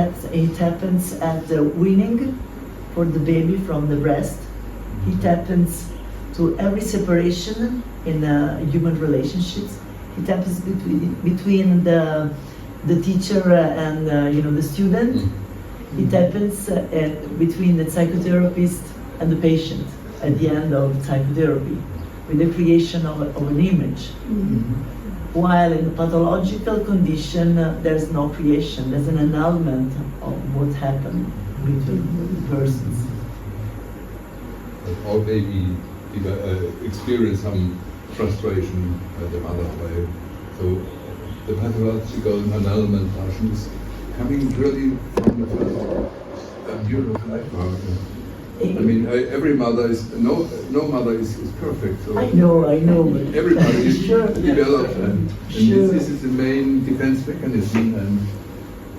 happens at the weaning for the baby from the breast. It happens to every separation in human relationships. It happens between the teacher and the student. It happens between the psychotherapist and the patient at the end of psychotherapy, with the creation of an image. While in the pathological condition, there's no creation, there's an annulment of what happened between persons. All baby experience some frustration at the mother way. So the pathological annulment portion is coming really from the first year of life. I mean, every mother is, no mother is perfect. So I know. Everybody is Sure, developed, and this is the main defense mechanism.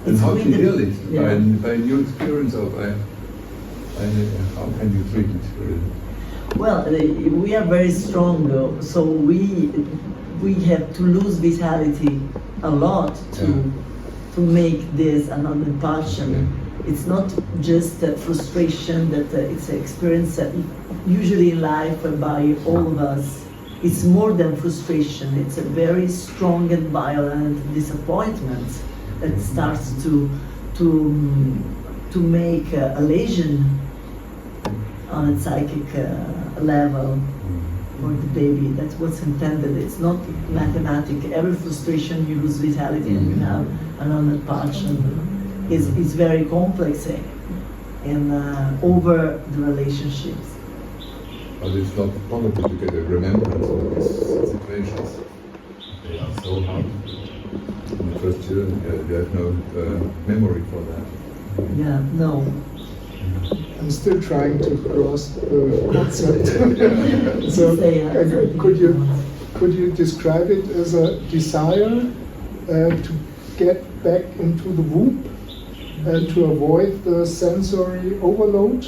And how to heal it by new experience of how can you treat it? Well, we are very strong though, so we have to lose vitality a lot to make this annulment passion. It's not just frustration that it's an experience usually in life by all of us. It's more than frustration. It's a very strong and violent disappointment that starts to make a lesion on a psychic level for the baby. That's what's intended. It's not mathematic. Every frustration you lose vitality and you have annulment passion. Is very complex and over the relationships. But it's not possible to get a remembrance of these situations. They are so hard. In the first year, you have no memory for that. Yeah, no. I'm still trying to grasp the concept. So, could you describe it as a desire to get back into the womb? to avoid the sensory overload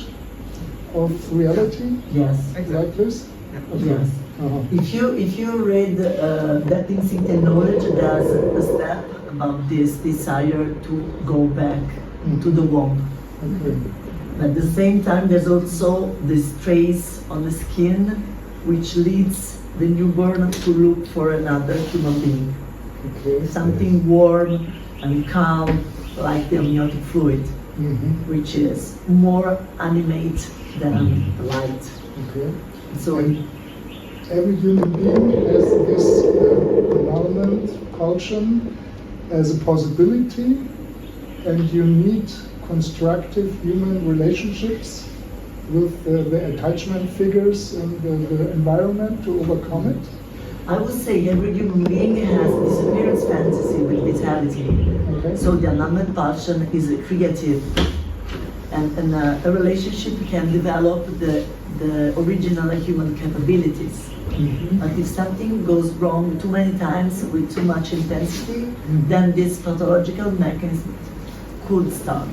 of reality, Yes. like this? Okay. Yes. Uh-huh. If you read that instinctive knowledge, there's a step about this desire to go back to the womb. Okay. At the same time, there's also this trace on the skin, which leads the newborn to look for another human being. Okay. Something warm and calm, like the amniotic fluid, Mhm. which is more animate than light. Okay. So And every human being has this annulment pulsion as a possibility, and you need constructive human relationships with the attachment figures and the environment to overcome it. I would say every human being has disappearance fantasy with vitality. Okay. So the annulment pulsion is creative, and a relationship can develop the original human capabilities. Mhm. But if something goes wrong too many times with too much intensity, then this pathological mechanism could start.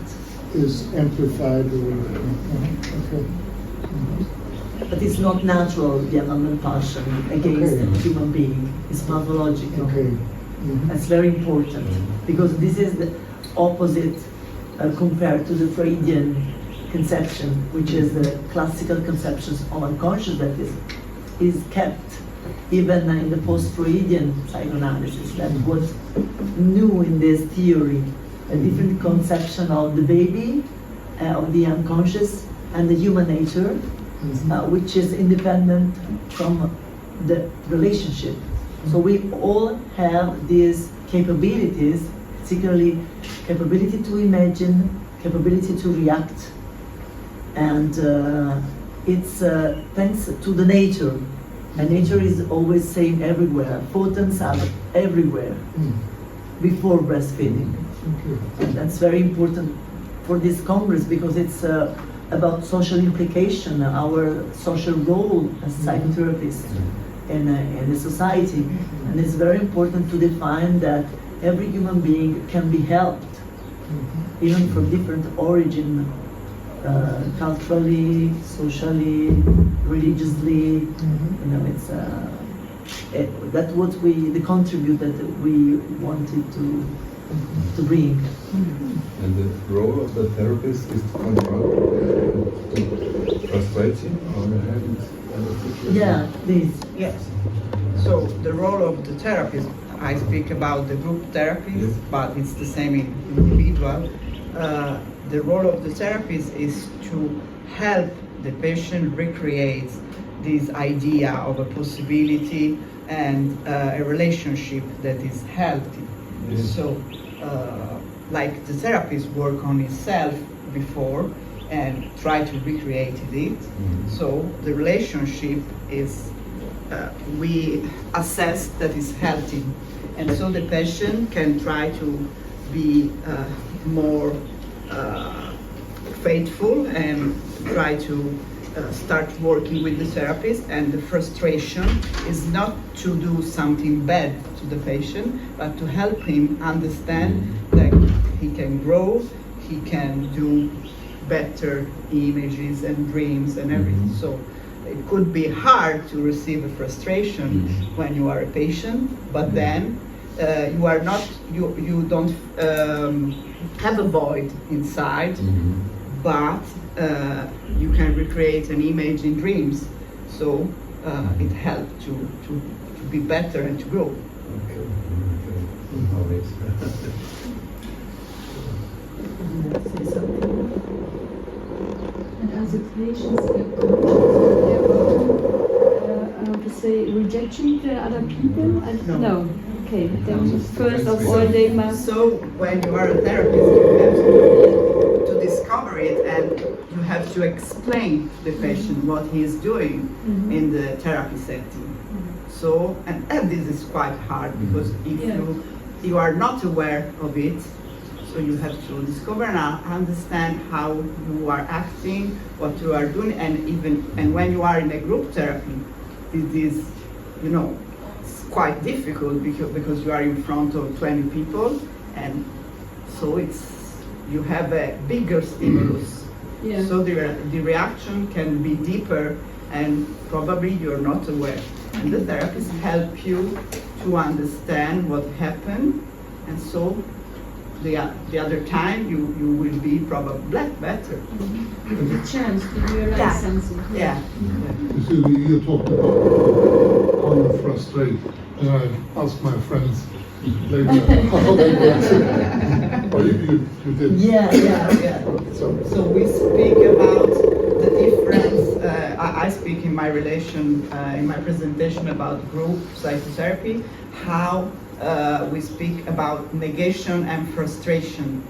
Is amplified. Okay. But it's not natural, the annulment pulsion against Okay. a human being. It's pathological. Okay. Mhm. That's very important, because this is the opposite compared to the Freudian conception, which is the classical conceptions of unconscious that is kept even in the post-Freudian psychoanalysis. That was new in this theory, a different conception of the baby, of the unconscious, and the human nature, which is independent from the relationship. So we all have these capabilities, particularly capability to imagine, capability to react, and it's thanks to the nature. And nature is always same everywhere. Photons are everywhere before breastfeeding. Okay. And that's very important for this Congress, because it's about social implication, our social role as psychotherapists in the society. And it's very important to define that every human being can be helped, even from different origin, culturally, socially, religiously. You know, it's that's what the contribute that we wanted to bring. And the role of the therapist is to control frustrating or having situation? Yeah, this. Yes. So the role of the therapist, I speak about the group therapist, Yes. but it's the same in individual. The role of the therapist is to help the patient recreate this idea of a possibility and a relationship that is healthy. Yes. So, like the therapist work on himself before and try to recreate it. So the relationship is we assess that is healthy, and so the patient can try to be more faithful and try to start working with the therapist. And the frustration is not to do something bad to the patient, but to help him understand that he can grow, he can do better images and dreams and everything. So it could be hard to receive a frustration when you are a patient, but then you are not, you don't have a void inside, but you can recreate an image in dreams. So it helps to be better and to grow. Okay. Always. Say something. And as a patient, they're conscious to say rejection to other people? No. Okay. Then first of all, they must. So when you are a therapist, you have to discover it, and you have to explain to the patient what he is doing in the therapy setting. So, and this is quite hard, because if you are not aware of it, so you have to discover and understand how you are acting, what you are doing, and when you are in a group therapy, it is, you know, it's quite difficult because you are in front of 20 people, and so it's you have a bigger stimulus. Yeah. So the reaction can be deeper and probably you're not aware. And the therapists help you to understand what happened, and so the other time you will be probably better. Give the chance to realize Yeah. something. Yeah. You see, you talked about how you frustrate, and I asked my friends later how they got it. Or you did. Yeah. So we speak about the difference. I speak in my in my presentation about group psychotherapy, how we speak about negation and frustration.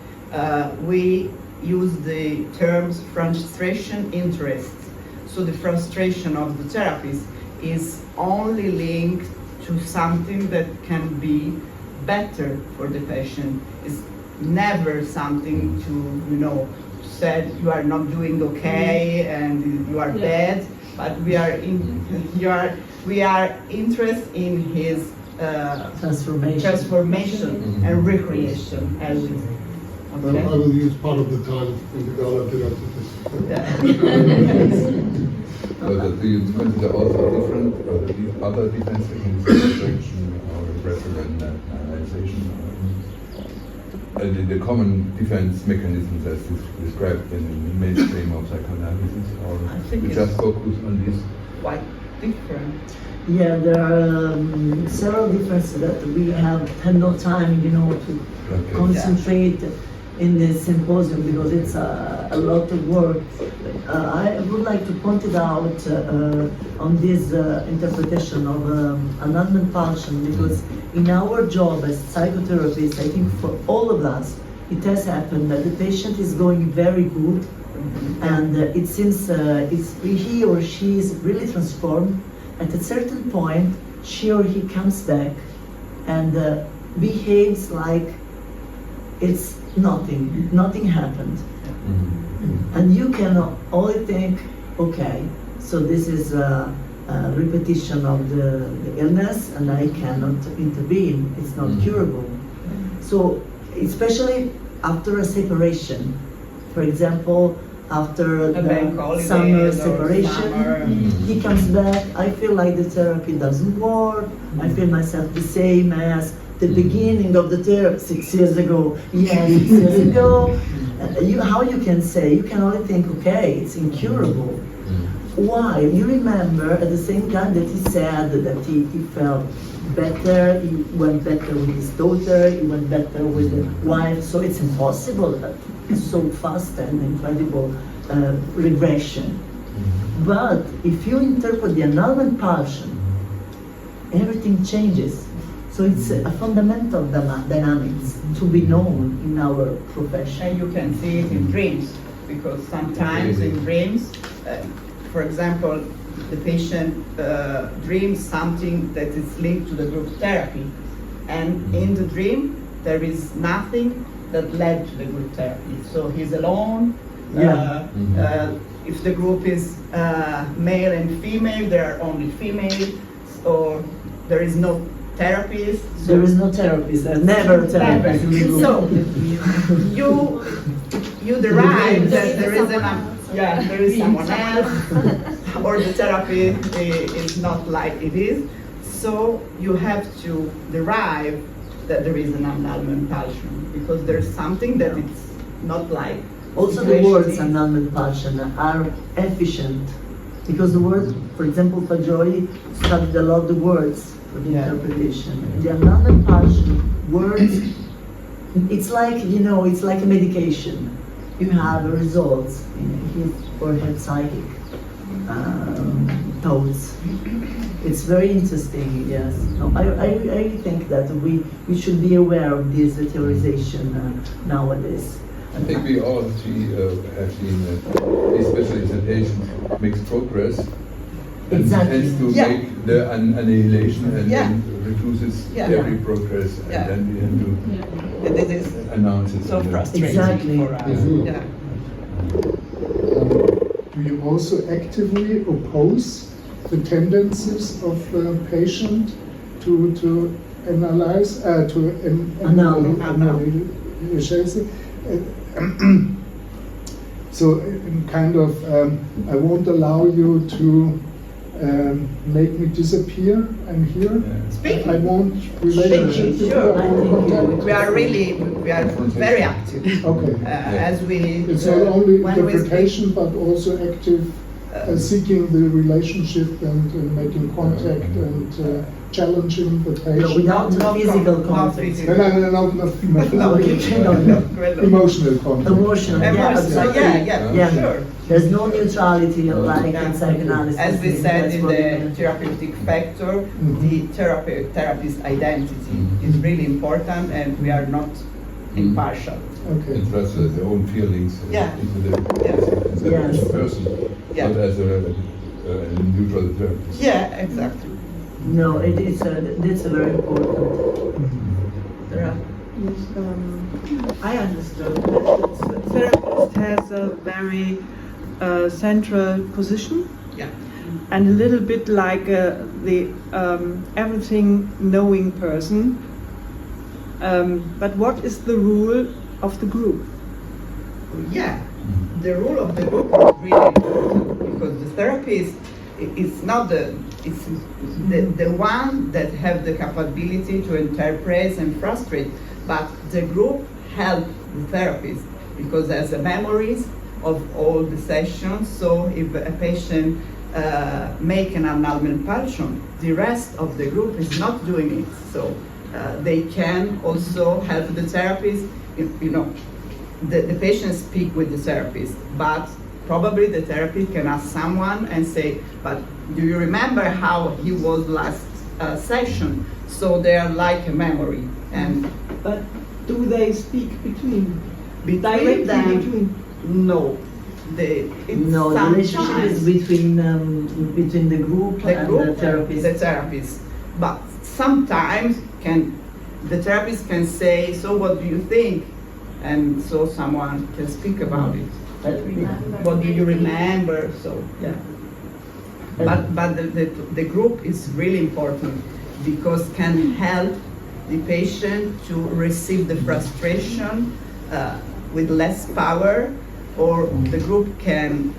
We use the terms frustration, interest. So the frustration of the therapist is only linked to something that can be better for the patient. It's never something to, said you are not doing okay and you are bad, but we are interested in his transformation and recreation. As we say. I will use part of the time in the gala to Do you consider also different other defense mechanisms, distraction or repressive analyzation? The common defense mechanisms as described in the mainstream of psychoanalysis, or I think we it's just focus on this? quite different. Yeah, there are several differences that we have had no time, to concentrate in this symposium because it's a lot of work. I would like to point it out on this interpretation of annulment pulsion, because in our job as psychotherapists, I think for all of us, it has happened that the patient is going very good, and it seems he or she is really transformed. At a certain point, she or he comes back and behaves like it's nothing happened. And you can only think, okay, so this is a repetition of the illness and I cannot intervene, it's not curable. So, especially after a separation, for example, after the summer separation, he comes back, I feel like the therapy doesn't work, I feel myself the same as the beginning of the therapy 6 years ago. Yeah, 6 years ago. How you can say, you can only think, okay, it's incurable. Why? You remember at the same time that he said that he felt better, he went better with his daughter, he went better with the wife, so it's impossible that it's so fast and incredible regression. But if you interpret the annulment pulsion, everything changes. So it's a fundamental dynamics to be known in our profession. And you can see it in dreams, because sometimes in dreams, for example, the patient dreams something that is linked to the group therapy, and in the dream there is nothing that led to the group therapy. So he's alone. If the group is male and female, there are only females, or there is no therapist. So there is no therapist, never a therapist. So you derive that there is someone else, or the therapy is not like it is. So you have to derive that there is an annulment pulsion, because there's something that it's not like. Also the words annulment pulsion are efficient, because the word, for example, Physiology studied a lot the words for the interpretation. The annulment pulsion words, it's like, it's like a medication. You have results in his or her psychic thoughts. It's very interesting, yes. No, I think that we should be aware of this theorization nowadays. I think we all three have seen that these specializations makes progress and tends to make the annihilation and then reduces every progress, and then we have to This is announce it. so frustrating for us. Do you also actively oppose the tendencies of the patient to analyze, So in kind of, I won't allow you to make me disappear. I'm here. Speaking. I won't relationship. Sure. I won't contact. We are very active. Okay. As we. It's not only when we interpretation, but also active seeking the relationship and making contact and challenging the patient. Without physical contact. No, emotional contact. Emotional, yeah, absolutely. Yeah, sure. There's no neutrality like in psychoanalysis. As we said That's in what we the meant. therapeutic factor, the therapist identity is really important, and we are not impartial. Okay. And transfer their own feelings into the Yes. person, Yeah. not as a neutral therapist. Yeah, exactly. No, that's very important. I understood that the therapist has a very central position, Yeah. and a little bit like the everything knowing person. But what is the rule of the group? Yeah, the role of the group is really important because the therapist is not it's the one that have the capability to interpret and frustrate, but the group help the therapist because there's a memories of all the sessions. So if a patient make an annulment pulsion, the rest of the group is not doing it. So they can also help the therapist. You know, the patient speak with the therapist, but probably the therapist can ask someone and say, but do you remember how he was last session? So they are like a memory. And But do they speak between between them, between? no. No, the relationship is between the group and the therapist. The therapist. But sometimes the therapist can say, so what do you think? And so someone can speak about it. What do you remember? So yeah. But the group is really important because can help the patient to receive the frustration with less power, or the group can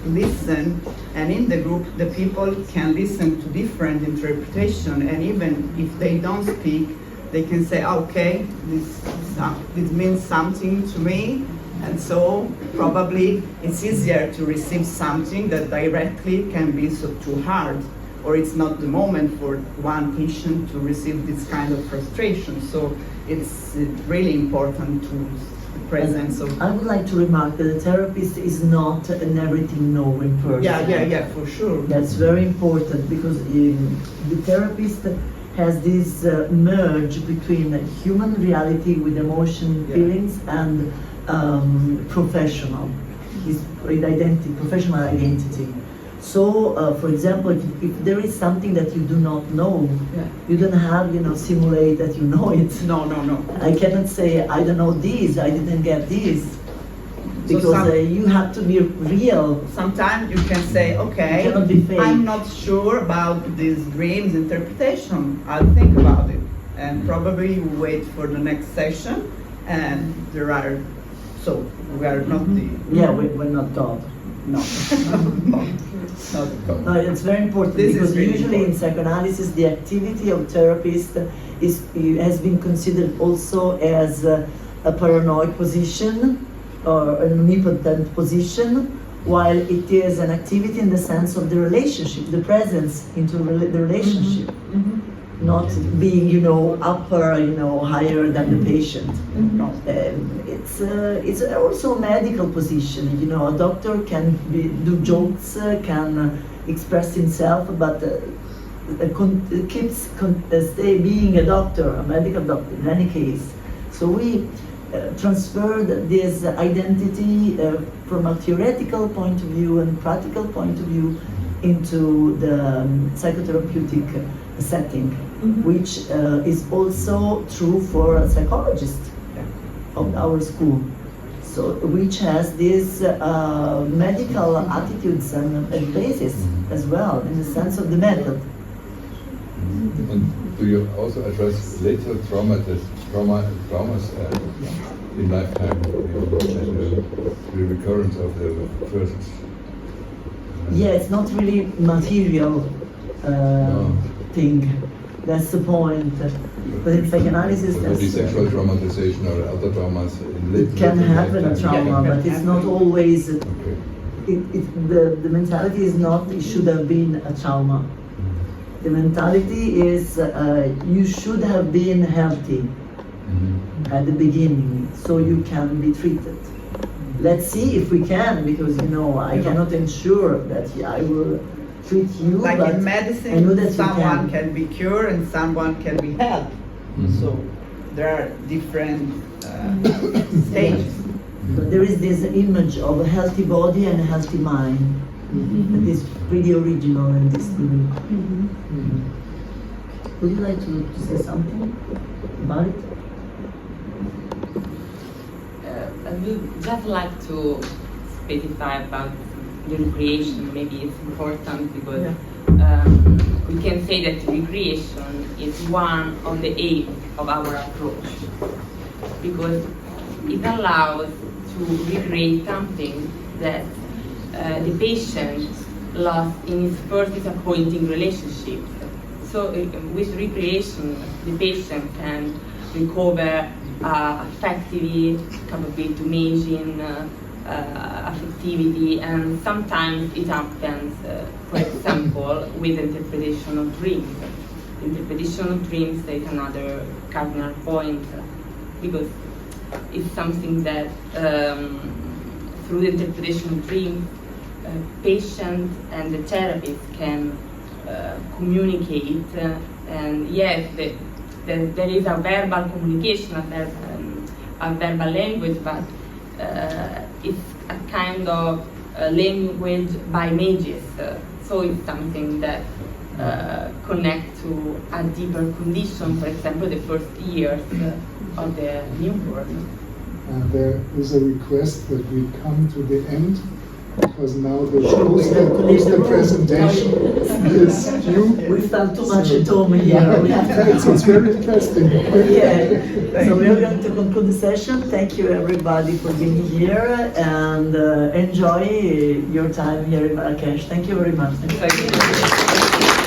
listen, and in the group the people can listen to different interpretation, and even if they don't speak, they can say, okay, this means something to me, and so probably it's easier to receive something that directly can be so too hard, or it's not the moment for one patient to receive this kind of frustration. So it's really important to the presence of. I would like to remark that the therapist is not an everything knowing person. Yeah, for sure. That's very important because the therapist has this merge between human reality with emotion, feelings, and professional, his professional identity. So, for example, if there is something that you do not know, you don't have, simulate that you know it. No. I cannot say, I don't know this, I didn't get this. Because you have to be real. Sometimes you can say, okay, You cannot be fake. I'm not sure about this dream's interpretation. I'll think about it. And probably you wait for the next session, and so we are not the. Yeah, we're not taught. No. No, it's very important This is because really usually in important. psychoanalysis the activity of therapist has been considered also as a paranoid position or an omnipotent position, while it is an activity in the sense of the relationship, the presence into the relationship, not being upper, higher than the patient. No, it's also a medical position. A doctor can do jokes, can express himself, but keeps stay being a doctor, a medical doctor in any case. So we transferred this identity from a theoretical point of view and practical point of view into the psychotherapeutic setting, which is also true for a psychologist of our school. So, which has these medical attitudes and basis as well, in the sense of the method. And do you also address later traumas in lifetime, the recurrence of the first. Yeah, it's not really material thing. That's the point. But in psychoanalysis, Maybe that's, sexual traumatization or other traumas in it can happen a trauma, but it's not always. Okay. The mentality is not it should have been a trauma. The mentality is you should have been healthy at the beginning, so you can be treated. Let's see if we can, because I cannot ensure that I will treat you. Like but in I know medicine, that someone you can be cured and someone can be helped. So there are different stages. But there is this image of a healthy body and a healthy mind that is pretty original and distinct. Would you like to say something about it? I would just like to specify about the recreation. Maybe it's important because we can say that recreation is one of the aims of our approach, because it allows to recreate something that the patient lost in his first disappointing relationship. So with recreation, the patient can recover affectivity, capability to imagine, affectivity, and sometimes it happens, for example, with interpretation of dreams. Interpretation of dreams is another cardinal point, because it's something that through the interpretation of dreams, patient and the therapist can communicate, and yes, there is a verbal communication, a verbal language, but it's a kind of language by images. So it's something that connects to a deeper condition, for example, the first years of the newborn. And there is a request that we come to the end, because now the poster presentation is due. We felt too much at home here. We have to It's very interesting. Yeah. So we are going to conclude the session. Thank you everybody for being here, and enjoy your time here in Marrakesh. Thank you very much. Thank you.